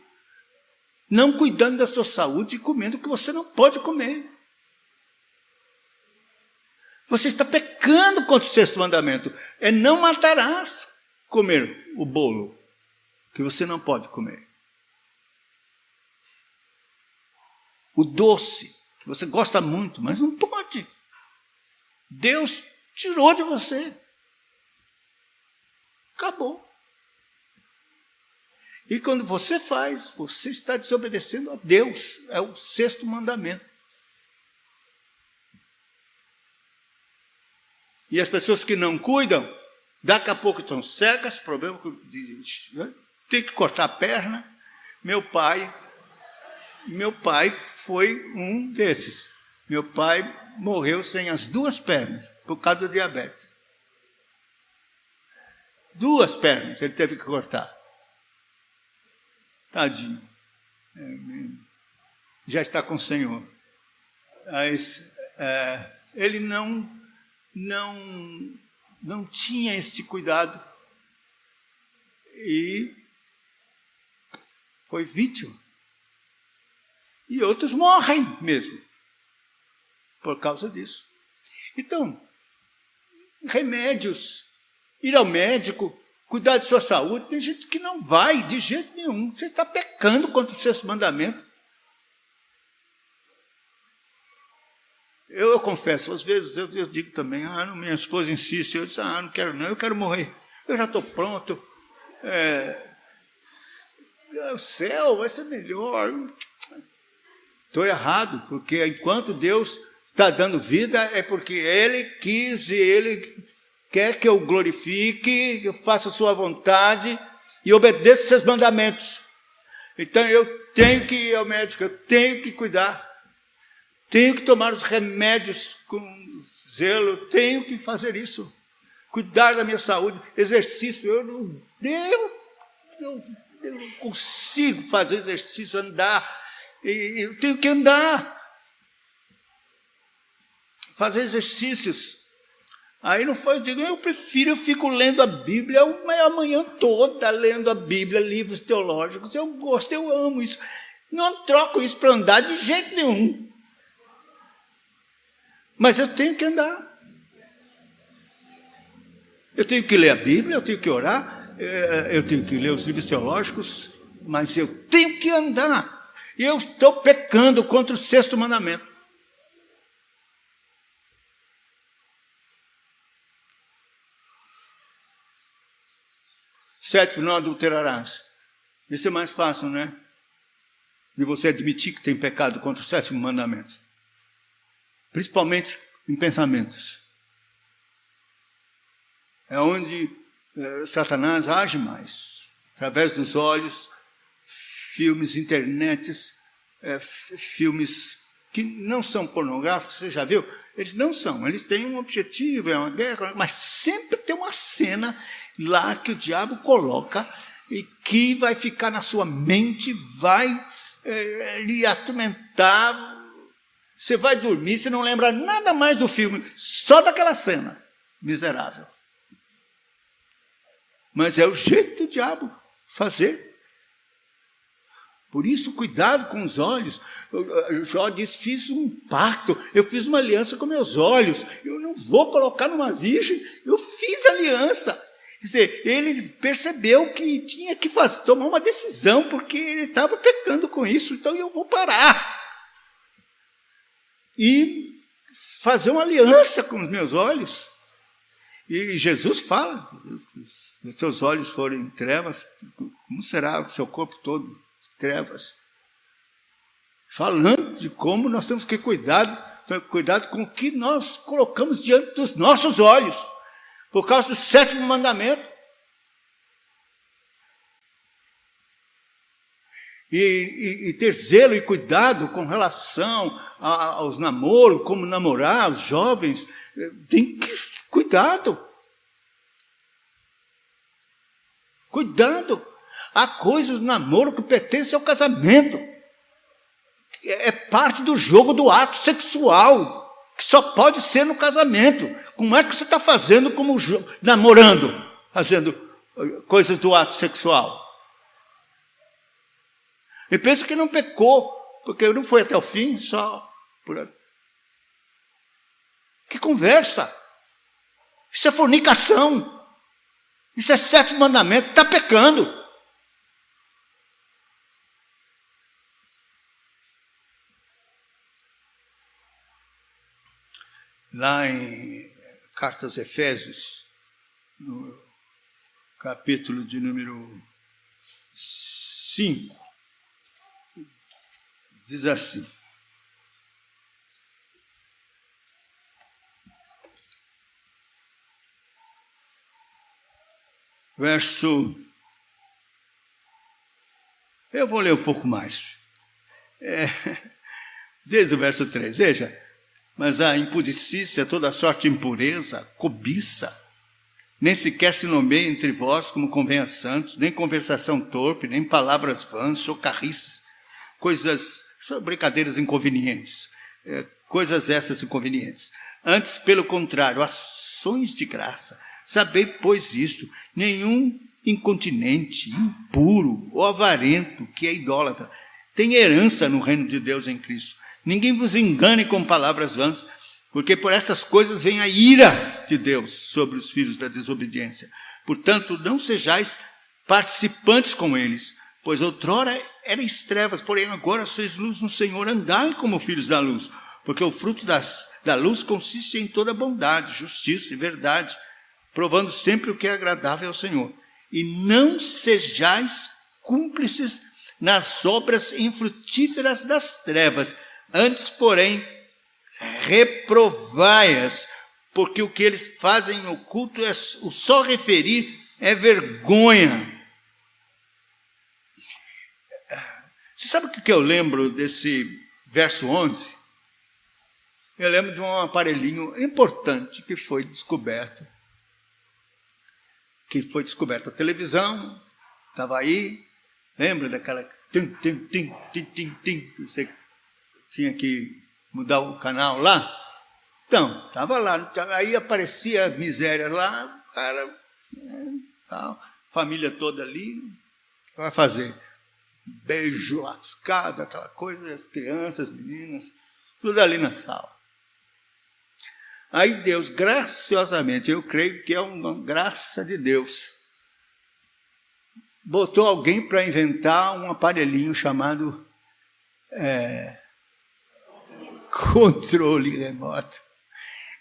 não cuidando da sua saúde e comendo o que você não pode comer. Você está pecando contra o sexto mandamento. É não matarás comer o bolo que você não pode comer. O doce, que você gosta muito, mas não pode. Deus tirou de você. Acabou. E quando você faz, você está desobedecendo a Deus. É o sexto mandamento. E as pessoas que não cuidam, Daqui a pouco estão cegas, problema tem que cortar a perna. Meu pai foi um desses. Meu pai morreu sem as 2 pernas, por causa do diabetes. 2 pernas ele teve que cortar. Tadinho. Já está com o Senhor. Mas, ele não tinha este cuidado e foi vítima. E outros morrem mesmo por causa disso. Então, remédios, ir ao médico, cuidar de sua saúde, tem gente que não vai de jeito nenhum. Você está pecando contra o 6º mandamento. Eu confesso, às vezes eu digo também, minha esposa insiste, eu disse, não quero não, eu quero morrer. Eu já estou pronto. O céu vai ser melhor. Estou errado, porque enquanto Deus está dando vida, é porque Ele quis e Ele quer que eu glorifique, que eu faça a sua vontade e obedeça os seus mandamentos. Então eu tenho que ir ao médico, eu tenho que cuidar, tenho que tomar os remédios com zelo, tenho que fazer isso, cuidar da minha saúde, exercício. Eu não consigo fazer exercício, andar, e eu tenho que andar, fazer exercícios. Aí não foi, eu digo, eu fico lendo a Bíblia a manhã toda, lendo a Bíblia, livros teológicos, eu gosto, eu amo isso. Não troco isso para andar de jeito nenhum. Mas eu tenho que andar. Eu tenho que ler a Bíblia, eu tenho que orar, eu tenho que ler os livros teológicos, mas eu tenho que andar. E eu estou pecando contra o 6º mandamento. Sétimo, não adulterarás. Isso é mais fácil, né? De você admitir que tem pecado contra o 7º mandamento. Principalmente em pensamentos. É onde Satanás age mais. Através dos olhos, filmes, internets, filmes que não são pornográficos, você já viu? Eles não são, eles têm um objetivo, é uma guerra, mas sempre tem uma cena lá que o diabo coloca e que vai ficar na sua mente, vai lhe atormentar. Você vai dormir, você não lembra nada mais do filme, só daquela cena miserável. Mas é o jeito do diabo fazer. Por isso, cuidado com os olhos. Jó diz, fiz um pacto, eu fiz uma aliança com meus olhos, eu não vou colocar numa virgem, eu fiz aliança. Quer dizer, ele percebeu que tinha que tomar uma decisão, porque ele estava pecando com isso, então eu vou parar. E fazer uma aliança com os meus olhos. E Jesus fala, se os seus olhos forem trevas, como será o seu corpo todo? Trevas. Falando de como nós temos que cuidado com o que nós colocamos diante dos nossos olhos, por causa do 7º mandamento. E ter zelo e cuidado com relação aos namoros, como namorar, os jovens, tem que cuidado. Cuidado. Há coisas no namoro que pertencem ao casamento. É parte do jogo do ato sexual, que só pode ser no casamento. Como é que você está fazendo como namorando, fazendo coisas do ato sexual? E pensa que não pecou, porque não foi até o fim, só por aí. Que conversa! Isso é fornicação. Isso é 7º mandamento, está pecando. Lá em Carta aos Efésios, no capítulo de número 5, diz assim: Eu vou ler um pouco mais. Desde o verso 3, veja. Mas a impudicícia, toda sorte de impureza, cobiça, nem sequer se nomeia entre vós como convém a santos, nem conversação torpe, nem palavras vãs, chocarrices, brincadeiras inconvenientes, coisas essas inconvenientes. Antes, pelo contrário, ações de graça. Sabei, pois, isto, nenhum incontinente, impuro ou avarento, que é idólatra, tem herança no reino de Deus em Cristo. Ninguém vos engane com palavras vãs, porque por estas coisas vem a ira de Deus sobre os filhos da desobediência. Portanto, não sejais participantes com eles, pois outrora erais trevas, porém agora sois luz no Senhor, andai como filhos da luz, porque o fruto da luz consiste em toda bondade, justiça e verdade, provando sempre o que é agradável ao Senhor. E não sejais cúmplices nas obras infrutíferas das trevas, antes, porém, reprovai-as, porque o que eles fazem em oculto, o só referir é vergonha. Você sabe o que eu lembro desse verso 11? Eu lembro de um aparelhinho importante que foi descoberto. A televisão, estava aí, lembra daquela tim, que você tinha que mudar o canal lá? Então, estava lá, aí aparecia a miséria lá, o cara, família toda ali, o que vai fazer? Beijo lascado, aquela coisa, as crianças, as meninas, tudo ali na sala. Aí Deus, graciosamente, eu creio que é uma graça de Deus, botou alguém para inventar um aparelhinho chamado controle remoto.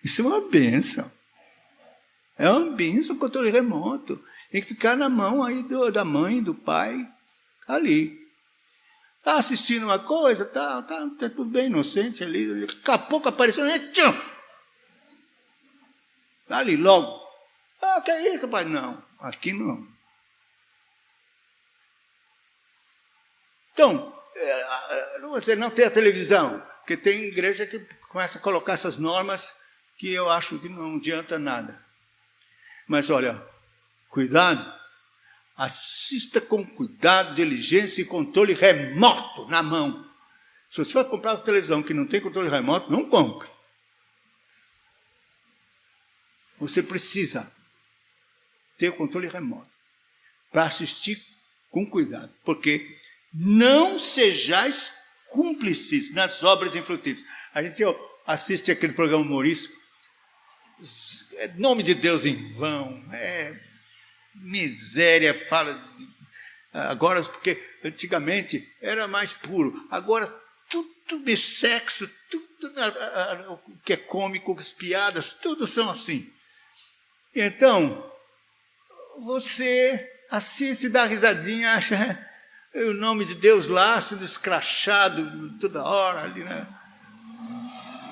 Isso é uma bênção. É uma bênção o controle remoto. Tem que ficar na mão aí da mãe, do pai, ali. Está assistindo uma coisa, tá tudo bem inocente ali. Daqui a pouco apareceu, ali logo. Que é isso, pai? Não, aqui não. Então, você não tem a televisão, porque tem igreja que começa a colocar essas normas que eu acho que não adianta nada. Mas olha, cuidado, assista com cuidado, diligência e controle remoto na mão. Se você vai comprar uma televisão que não tem controle remoto, não compre. Você precisa ter o controle remoto para assistir com cuidado, porque não sejais cúmplices nas obras infrutíferas. A gente assiste aquele programa humorístico, nome de Deus em vão, miséria, fala agora, porque antigamente era mais puro, agora tudo de sexo, tudo o que é cômico, as piadas, tudo são assim. Então, você assiste, dá risadinha, acha o nome de Deus lá sendo escrachado toda hora ali, né?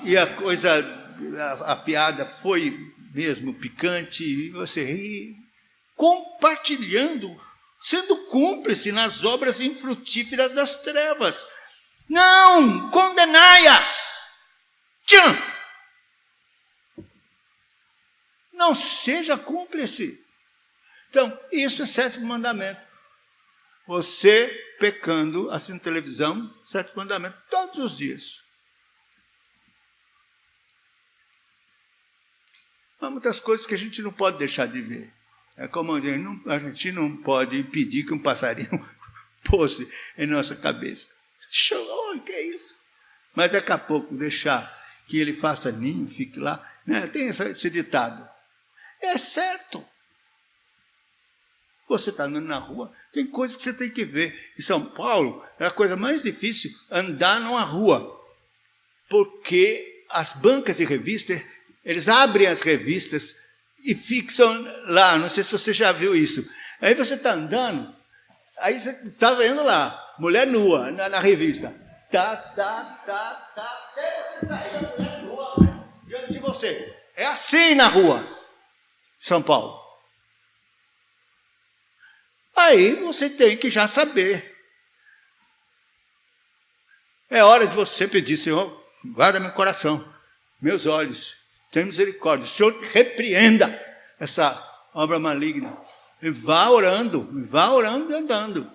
E a piada foi mesmo picante, e você ri, compartilhando, sendo cúmplice nas obras infrutíferas das trevas. Não, condenai-as. Tcham! Não seja cúmplice. Então, isso é sétimo mandamento. Você pecando, assistindo televisão, sétimo mandamento, todos os dias. Há muitas coisas que a gente não pode deixar de ver. É como a gente não pode impedir que um passarinho pouse em nossa cabeça. Oh, que é isso? Mas daqui a pouco deixar que ele faça ninho, fique lá. Né? Tem esse ditado. É certo. Você está andando na rua, tem coisas que você tem que ver. Em São Paulo, é a coisa mais difícil andar numa rua, porque as bancas de revista, eles abrem as revistas e fixam lá. Não sei se você já viu isso. Aí você está andando, aí você está vendo lá, mulher nua na revista. Até você sair da mulher nua diante de você. É assim na rua, São Paulo. Aí você tem que já saber. É hora de você pedir, Senhor, guarda meu coração, meus olhos, tenha misericórdia. O Senhor repreenda essa obra maligna. E vá orando e andando.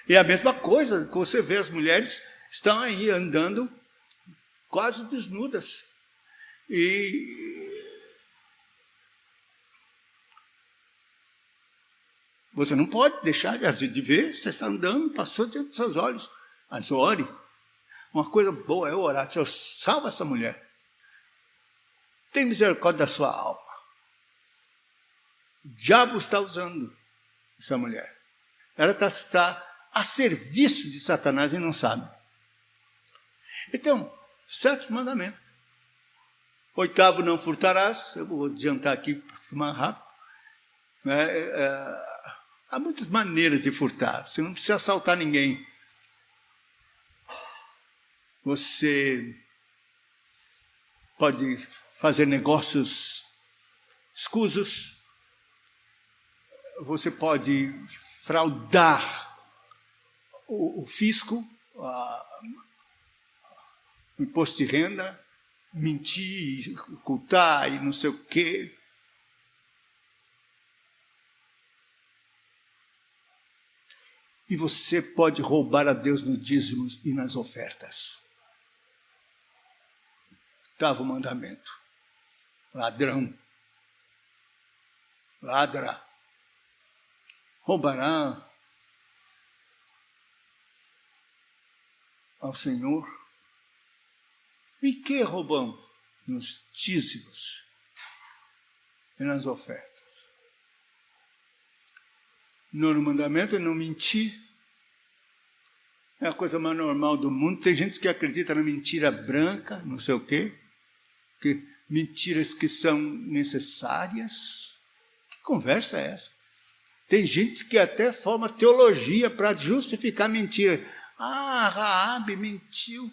E a mesma coisa que você vê, as mulheres estão aí andando quase desnudas. E você não pode deixar de ver, você está andando, passou diante dos seus olhos. Mas ore. Uma coisa boa é orar. Senhor, salva essa mulher. Tem misericórdia da sua alma. O diabo está usando essa mulher. Ela está a serviço de Satanás e não sabe. Então, 7 mandamentos. 8º, não furtarás. Eu vou adiantar aqui para filmar rápido. Há muitas maneiras de furtar. Você não precisa assaltar ninguém. Você pode fazer negócios escusos. Você pode fraudar o fisco, o imposto de renda, mentir, ocultar e não sei o quê. E você pode roubar a Deus nos dízimos e nas ofertas. 8º mandamento. Ladrão. Ladra. Roubará ao Senhor. Em que roubam? Nos dízimos e nas ofertas. 9º mandamento é não mentir. É a coisa mais normal do mundo. Tem gente que acredita na mentira branca, não sei o quê. Que mentiras que são necessárias. Que conversa é essa? Tem gente que até forma teologia para justificar mentira. Raabe mentiu,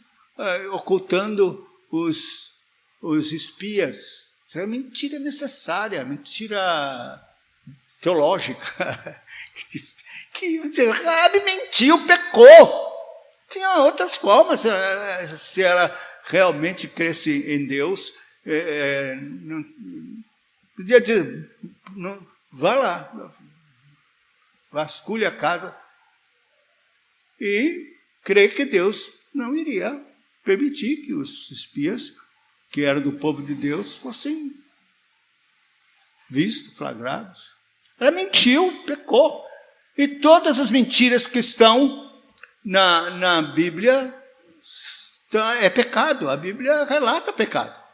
ocultando os espias. Isso é mentira necessária, mentira teológica. Raabe mentiu, pecou. Tinha outras formas, se ela realmente cresce em Deus, podia dizer, vá lá, vasculhe a casa e crê que Deus não iria permitir que os espias, que eram do povo de Deus, fossem vistos, flagrados. Ela mentiu, pecou. E todas as mentiras que estão na Bíblia é pecado. A Bíblia relata pecado.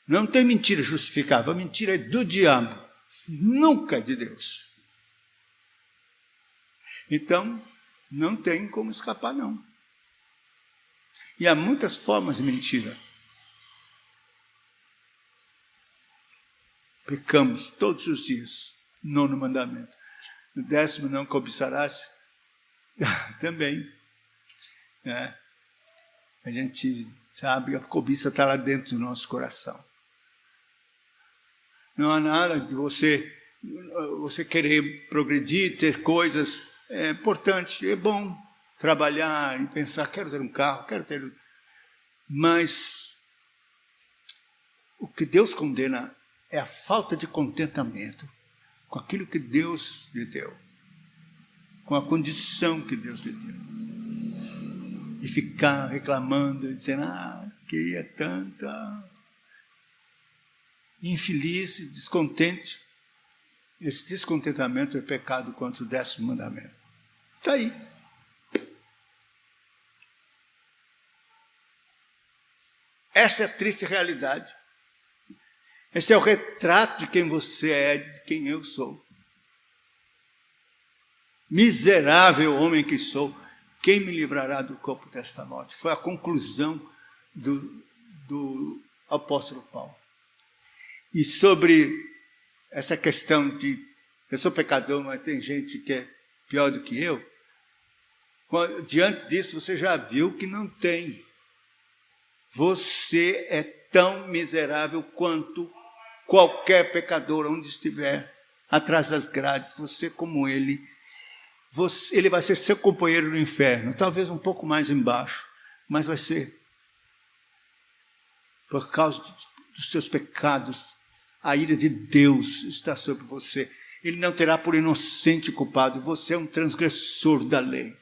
Não tem mentira justificável. A mentira é do diabo. Nunca é de Deus. Então, não tem como escapar, não. E há muitas formas de mentira. Pecamos todos os dias. 9º mandamento. O 10º, não cobiçarás. Também. A gente sabe, a cobiça está lá dentro do nosso coração. Não há nada de você querer progredir, ter coisas. É importante, é bom trabalhar e pensar, quero ter um carro, quero ter... Mas o que Deus condena é a falta de contentamento com aquilo que Deus lhe deu, com a condição que Deus lhe deu. E ficar reclamando e dizendo, queria tanta... Infeliz, descontente. Esse descontentamento é pecado contra o 10º mandamento. Está aí. Essa é a triste realidade. Esse é o retrato de quem você é, de quem eu sou. Miserável homem que sou, quem me livrará do corpo desta morte? Foi a conclusão do apóstolo Paulo. E sobre essa questão de eu sou pecador, mas tem gente que é pior do que eu, diante disso você já viu que não tem. Você é tão miserável quanto qualquer pecador onde estiver. atrás das grades, você como ele vai ser seu companheiro no inferno, talvez um pouco mais embaixo, mas vai ser por causa dos seus pecados, a ira de Deus está sobre você. Ele não terá por inocente culpado, você é um transgressor da lei.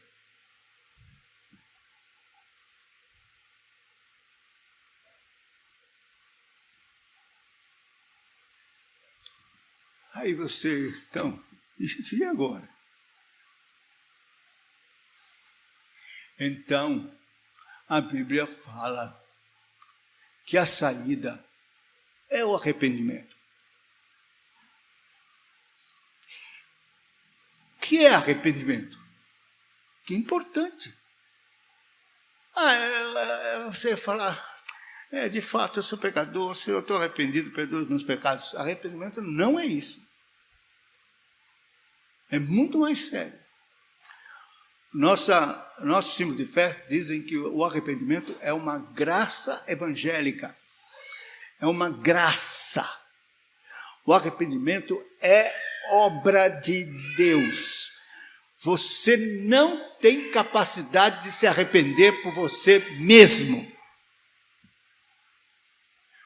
Aí você, então, e agora? Então, a Bíblia fala que a saída é o arrependimento. O que é arrependimento? Que importante. Você falar, de fato eu sou pecador, se eu estou arrependido, perdoa os meus pecados. Arrependimento não é isso. É muito mais sério. Nosso símbolo de fé dizem que o arrependimento é uma graça evangélica. É uma graça. O arrependimento é obra de Deus. Você não tem capacidade de se arrepender por você mesmo.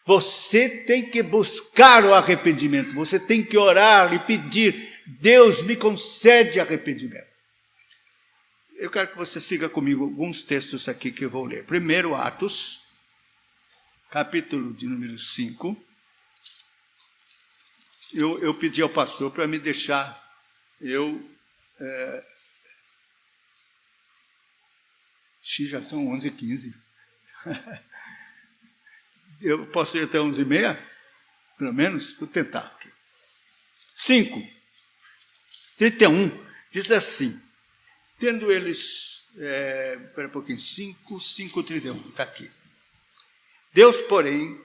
Você tem que buscar o arrependimento. Você tem que orar e pedir: Deus, me concede arrependimento. Eu quero que você siga comigo alguns textos aqui que eu vou ler. Primeiro, Atos, capítulo de número 5. Eu pedi ao pastor para me deixar, já são 11h15. Eu posso ir até 11h30? Pelo menos, vou tentar. Aqui. 5, 31, diz assim, tendo eles, espera um pouquinho, 5:31, está aqui. Deus, porém,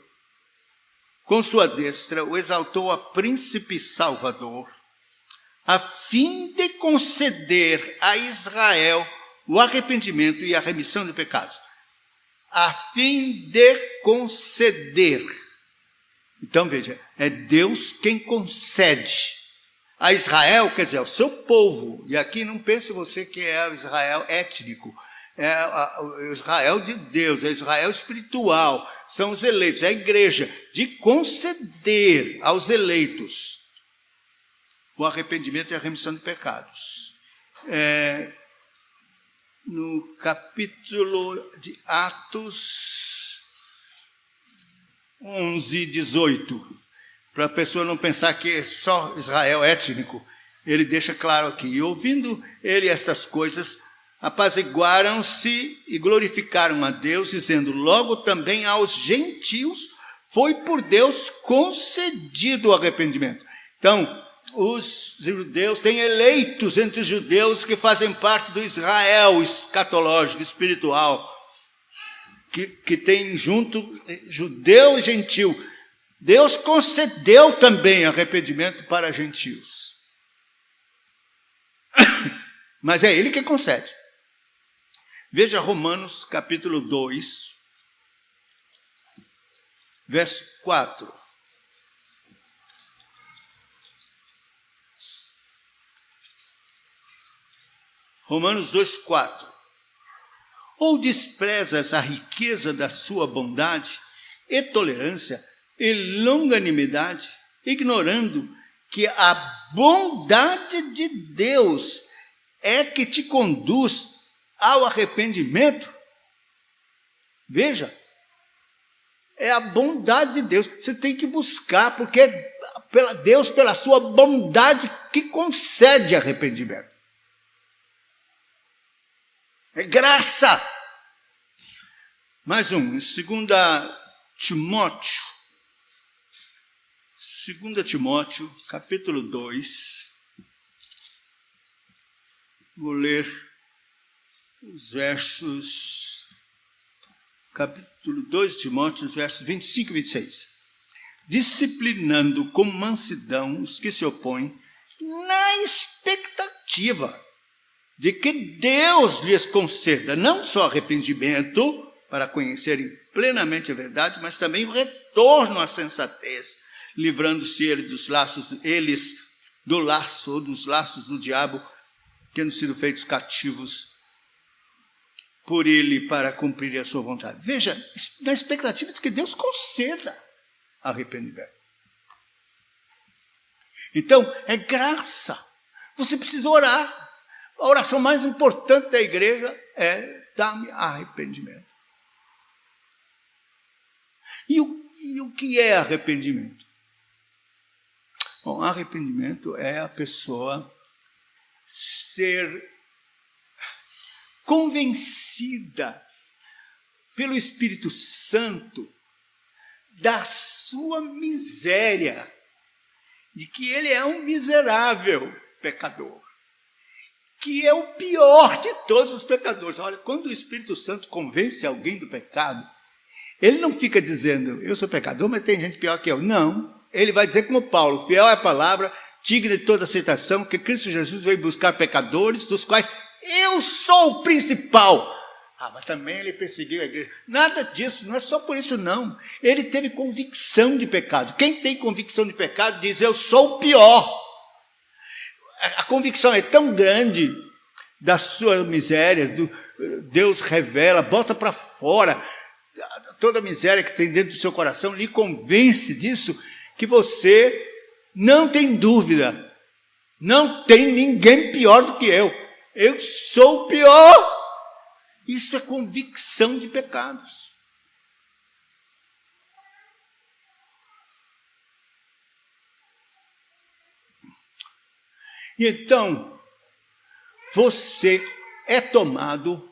com sua destra, o exaltou a príncipe salvador, a fim de conceder a Israel o arrependimento e a remissão de pecados. A fim de conceder. Então, veja, é Deus quem concede. A Israel, quer dizer, o seu povo, e aqui não pense você que é o Israel étnico, é o Israel de Deus, é o Israel espiritual, são os eleitos, é a igreja, de conceder aos eleitos o arrependimento e a remissão de pecados. No capítulo de Atos 11:18, para a pessoa não pensar que é só Israel étnico, ele deixa claro aqui, e ouvindo ele estas coisas, apaziguaram-se e glorificaram a Deus, dizendo, logo também aos gentios foi por Deus concedido o arrependimento. Então, os judeus, tem eleitos entre os judeus que fazem parte do Israel escatológico, espiritual, que tem junto judeu e gentil. Deus concedeu também arrependimento para gentios. Mas é Ele que concede. Veja Romanos capítulo 2, verso 4. Romanos 2:4. Ou desprezas a riqueza da sua bondade e tolerância e longanimidade, ignorando que a bondade de Deus é que te conduz ao arrependimento? Veja, é a bondade de Deus. Você tem que buscar, porque é Deus, pela sua bondade, que concede arrependimento. É graça. Mais um, em 2 Timóteo, capítulo 2. Vou ler os versos, capítulo 2 de Timóteo, os versos 25 e 26. Disciplinando com mansidão os que se opõem, na expectativa de que Deus lhes conceda não só arrependimento, para conhecerem plenamente a verdade, mas também o retorno à sensatez, livrando-se eles do laço ou dos laços do diabo, tendo sido feitos cativos por ele para cumprir a sua vontade. Veja, na expectativa de que Deus conceda arrependimento. Então, é graça. Você precisa orar. A oração mais importante da igreja é: dá-me arrependimento. E o que é arrependimento? Bom, arrependimento é a pessoa ser convencida pelo Espírito Santo da sua miséria, de que ele é um miserável pecador, que é o pior de todos os pecadores. Olha, quando o Espírito Santo convence alguém do pecado, ele não fica dizendo: eu sou pecador, mas tem gente pior que eu. Não, ele vai dizer como Paulo: fiel é a palavra, digna de toda aceitação, que Cristo Jesus veio buscar pecadores, dos quais eu sou o principal. Mas também ele perseguiu a igreja. Nada disso, não é só por isso não. Ele teve convicção de pecado. Quem tem convicção de pecado diz: eu sou o pior. A convicção é tão grande da sua miséria, Deus revela, bota para fora toda a miséria que tem dentro do seu coração, lhe convence disso, que você não tem dúvida, não tem ninguém pior do que eu. Eu sou o pior. Isso é convicção de pecados. E então, você é tomado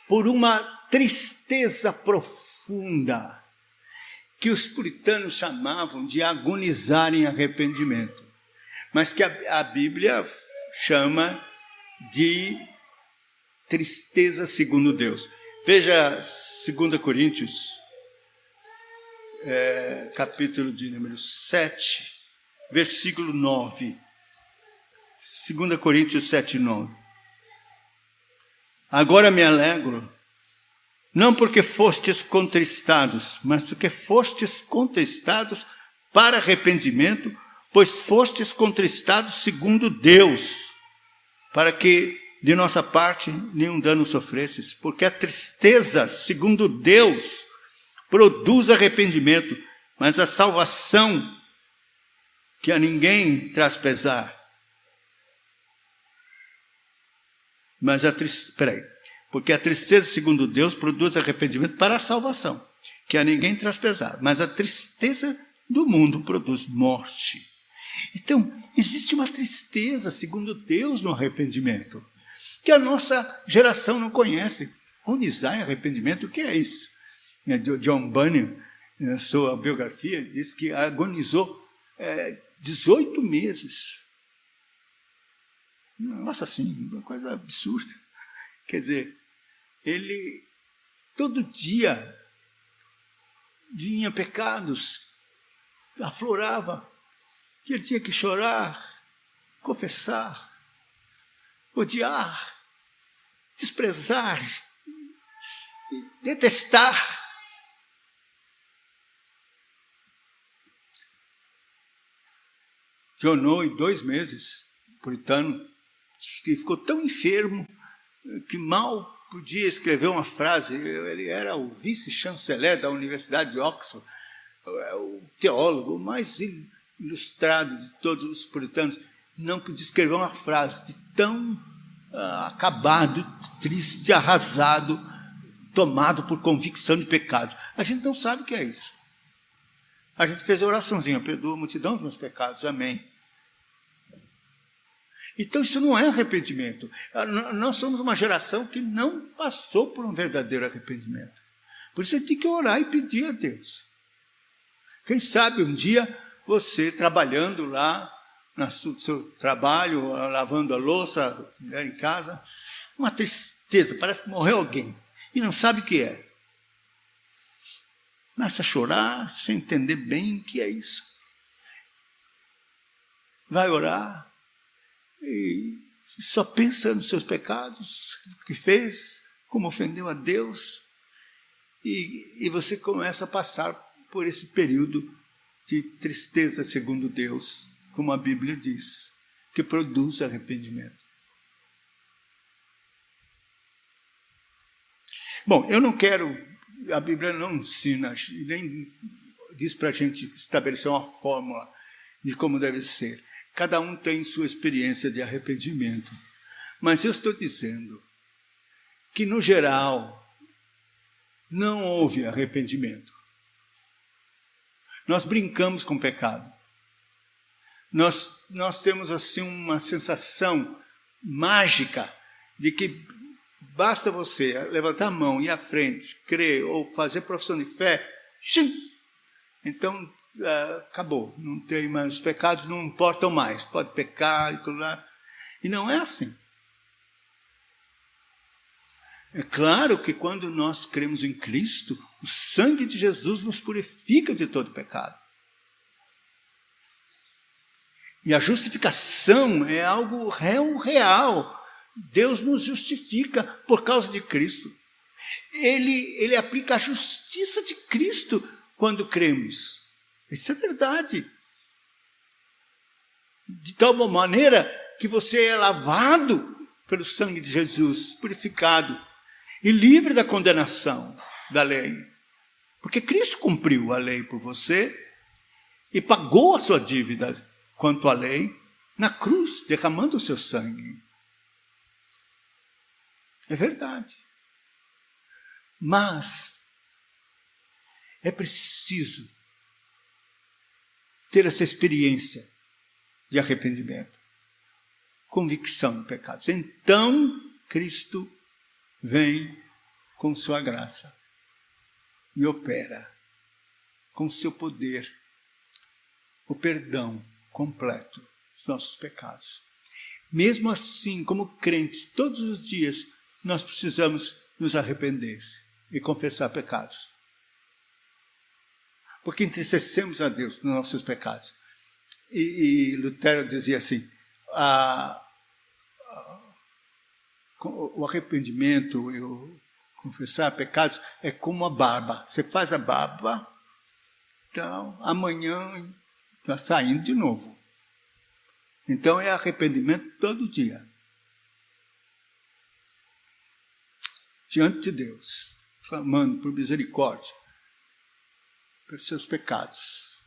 por uma tristeza profunda, que os puritanos chamavam de agonizar em arrependimento, mas que a Bíblia chama de tristeza segundo Deus. Veja 2 Coríntios, capítulo de número 7, versículo 9. 2 Coríntios 7, 9. Agora me alegro, não porque fostes contristados, mas porque fostes contristados para arrependimento, pois fostes contristados segundo Deus, para que de nossa parte nenhum dano sofresses, porque a tristeza, segundo Deus, produz arrependimento, mas a salvação, que a ninguém traz pesar. Porque a tristeza, segundo Deus, produz arrependimento para a salvação, que a ninguém traz pesar, mas a tristeza do mundo produz morte. Então, existe uma tristeza, segundo Deus, no arrependimento, que a nossa geração não conhece. Agonizar em arrependimento, o que é isso? John Bunyan, na sua biografia, diz que agonizou 18 meses. Nossa, assim, uma coisa absurda. Quer dizer, ele todo dia vinha pecados, aflorava, que ele tinha que chorar, confessar, odiar, desprezar, detestar. John Owen, 2 meses, puritano, que ficou tão enfermo que mal podia escrever uma frase. Ele era o vice-chanceler da Universidade de Oxford, o teólogo mais ilustrado de todos os puritanos. Não podia escrever uma frase de tão acabado, triste, arrasado, tomado por convicção de pecado. A gente não sabe o que é isso. A gente fez a oraçãozinha: perdoa a multidão dos meus pecados, amém. Então isso não é arrependimento. Nós somos uma geração que não passou por um verdadeiro arrependimento. Por isso a gente tem que orar e pedir a Deus. Quem sabe um dia você, trabalhando lá no seu trabalho, lavando a louça, em casa, uma tristeza, parece que morreu alguém, e não sabe o que é. Começa a chorar, sem entender bem o que é isso. Vai orar, e só pensa nos seus pecados, o que fez, como ofendeu a Deus, e você começa a passar por esse período de tristeza segundo Deus, como a Bíblia diz, que produz arrependimento. Bom, eu não quero, a Bíblia não ensina, nem diz para a gente estabelecer uma fórmula de como deve ser. Cada um tem sua experiência de arrependimento. Mas eu estou dizendo que, no geral, não houve arrependimento. Nós brincamos com o pecado. Nós temos assim uma sensação mágica de que basta você levantar a mão, ir à frente, crer ou fazer profissão de fé, então acabou, não tem mais, os pecados não importam mais, pode pecar e tudo lá. E não é assim. É claro que quando nós cremos em Cristo, o sangue de Jesus nos purifica de todo pecado. E a justificação é algo real. Deus nos justifica por causa de Cristo. Ele aplica a justiça de Cristo quando cremos. Isso é verdade. De tal maneira que você é lavado pelo sangue de Jesus, purificado e livre da condenação da lei. Porque Cristo cumpriu a lei por você e pagou a sua dívida quanto à lei na cruz, derramando o seu sangue. É verdade. Mas é preciso ter essa experiência de arrependimento, convicção de pecados. Então, Cristo vem com sua graça e opera com seu poder o perdão completo dos nossos pecados. Mesmo assim, como crentes, todos os dias nós precisamos nos arrepender e confessar pecados. Porque entristecemos a Deus nos nossos pecados. E Lutero dizia assim, o arrependimento e o confessar pecados é como a barba. Você faz a barba, então amanhã está saindo de novo. Então é arrependimento todo dia. Diante de Deus, clamando por misericórdia, pelos seus pecados.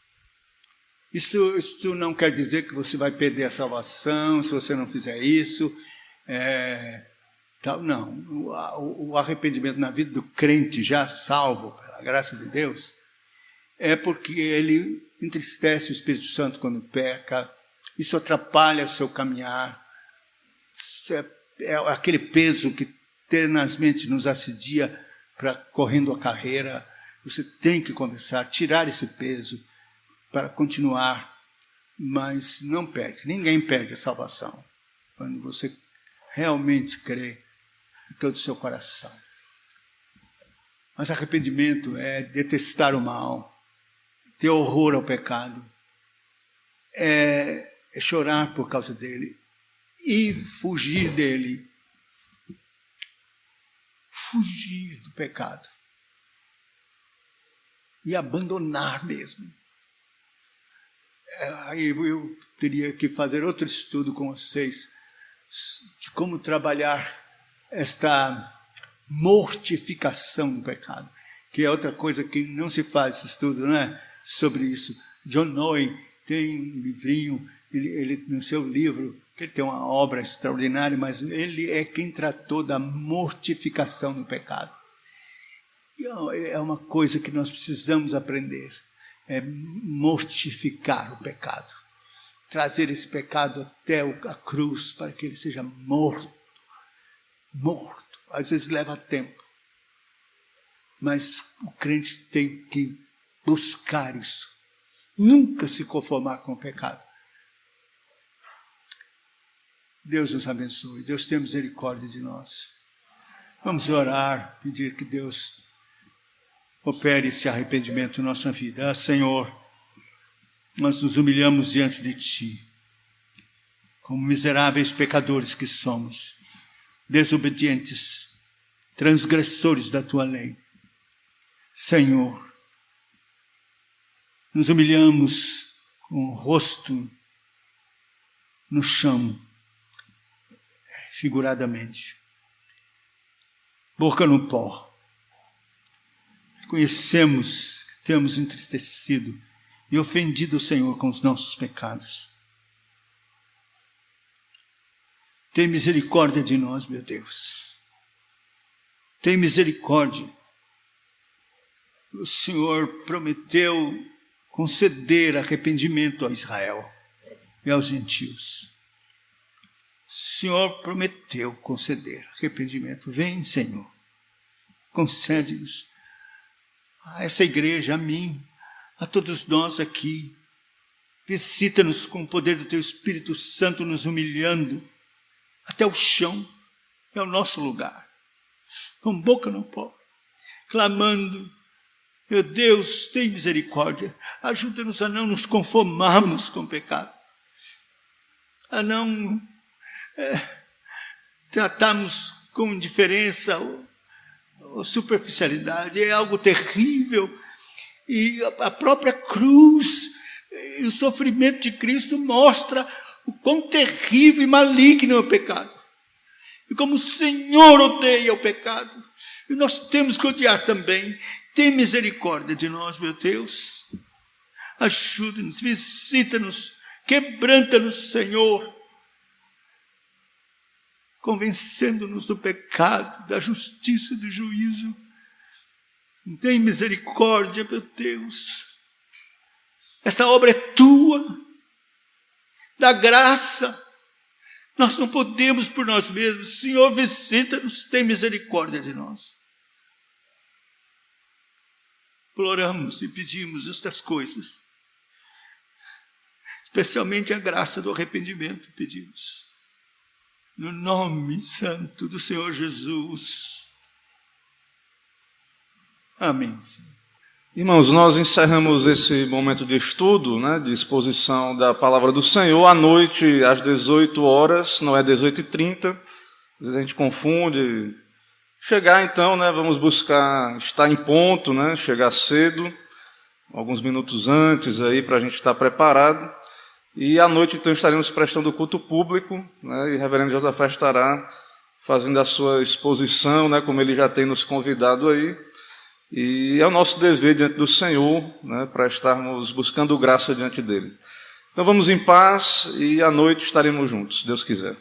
Isso não quer dizer que você vai perder a salvação se você não fizer isso. Não. O arrependimento na vida do crente já salvo pela graça de Deus é porque ele entristece o Espírito Santo quando peca. Isso atrapalha o seu caminhar. Isso é aquele peso que tenazmente nos assedia para correndo a carreira. Você tem que confessar, tirar esse peso para continuar, mas não perde. Ninguém perde a salvação quando você realmente crê de todo o seu coração. Mas arrependimento é detestar o mal, ter horror ao pecado, é chorar por causa dele e fugir dele. Fugir do pecado. E abandonar mesmo. Aí eu teria que fazer outro estudo com vocês de como trabalhar esta mortificação do pecado, que é outra coisa que não se faz estudo, não é? Sobre isso. John Noe tem um livrinho, ele no seu livro, que ele tem uma obra extraordinária, mas ele é quem tratou da mortificação do pecado. É uma coisa que nós precisamos aprender, é mortificar o pecado, trazer esse pecado até a cruz para que ele seja morto. Às vezes leva tempo, mas o crente tem que buscar isso, nunca se conformar com o pecado. Deus nos abençoe, Deus tenha misericórdia de nós. Vamos orar, pedir que Deus opere esse arrependimento na nossa vida. Senhor, nós nos humilhamos diante de Ti, como miseráveis pecadores que somos, desobedientes, transgressores da Tua lei. Senhor, nos humilhamos com o rosto no chão, figuradamente, boca no pó. Reconhecemos que temos entristecido e ofendido o Senhor com os nossos pecados. Tem misericórdia de nós, meu Deus. Tem misericórdia. O Senhor prometeu conceder arrependimento a Israel e aos gentios. O Senhor prometeu conceder arrependimento. Vem, Senhor, concede-nos a essa igreja, a mim, a todos nós aqui. Visita-nos com o poder do Teu Espírito Santo, nos humilhando até o chão, é o nosso lugar, com boca no pó, clamando: meu Deus, tem misericórdia, ajuda-nos a não nos conformarmos com o pecado, a não tratarmos com indiferença ou superficialidade. É algo terrível, e a própria cruz e o sofrimento de Cristo mostra o quão terrível e maligno é o pecado, e como o Senhor odeia o pecado, e nós temos que odiar também. Tem misericórdia de nós, meu Deus, ajuda-nos, visita-nos, quebranta-nos, Senhor, convencendo-nos do pecado, da justiça e do juízo. Tem misericórdia, meu Deus, esta obra é Tua, da graça, nós não podemos por nós mesmos. Senhor, visita-nos, tem misericórdia de nós. Imploramos e pedimos estas coisas, especialmente a graça do arrependimento, pedimos, no nome santo do Senhor Jesus. Amém. Irmãos, nós encerramos esse momento de estudo, de exposição da palavra do Senhor, à noite, às 18 horas, não é 18h30, às vezes a gente confunde. Chegar então, vamos buscar estar em ponto, chegar cedo, alguns minutos antes aí para a gente estar preparado. E à noite então estaremos prestando culto público, e o reverendo Josafá estará fazendo a sua exposição, como ele já tem nos convidado aí. E é o nosso dever diante do Senhor, para estarmos buscando graça diante dele. Então vamos em paz e à noite estaremos juntos, se Deus quiser.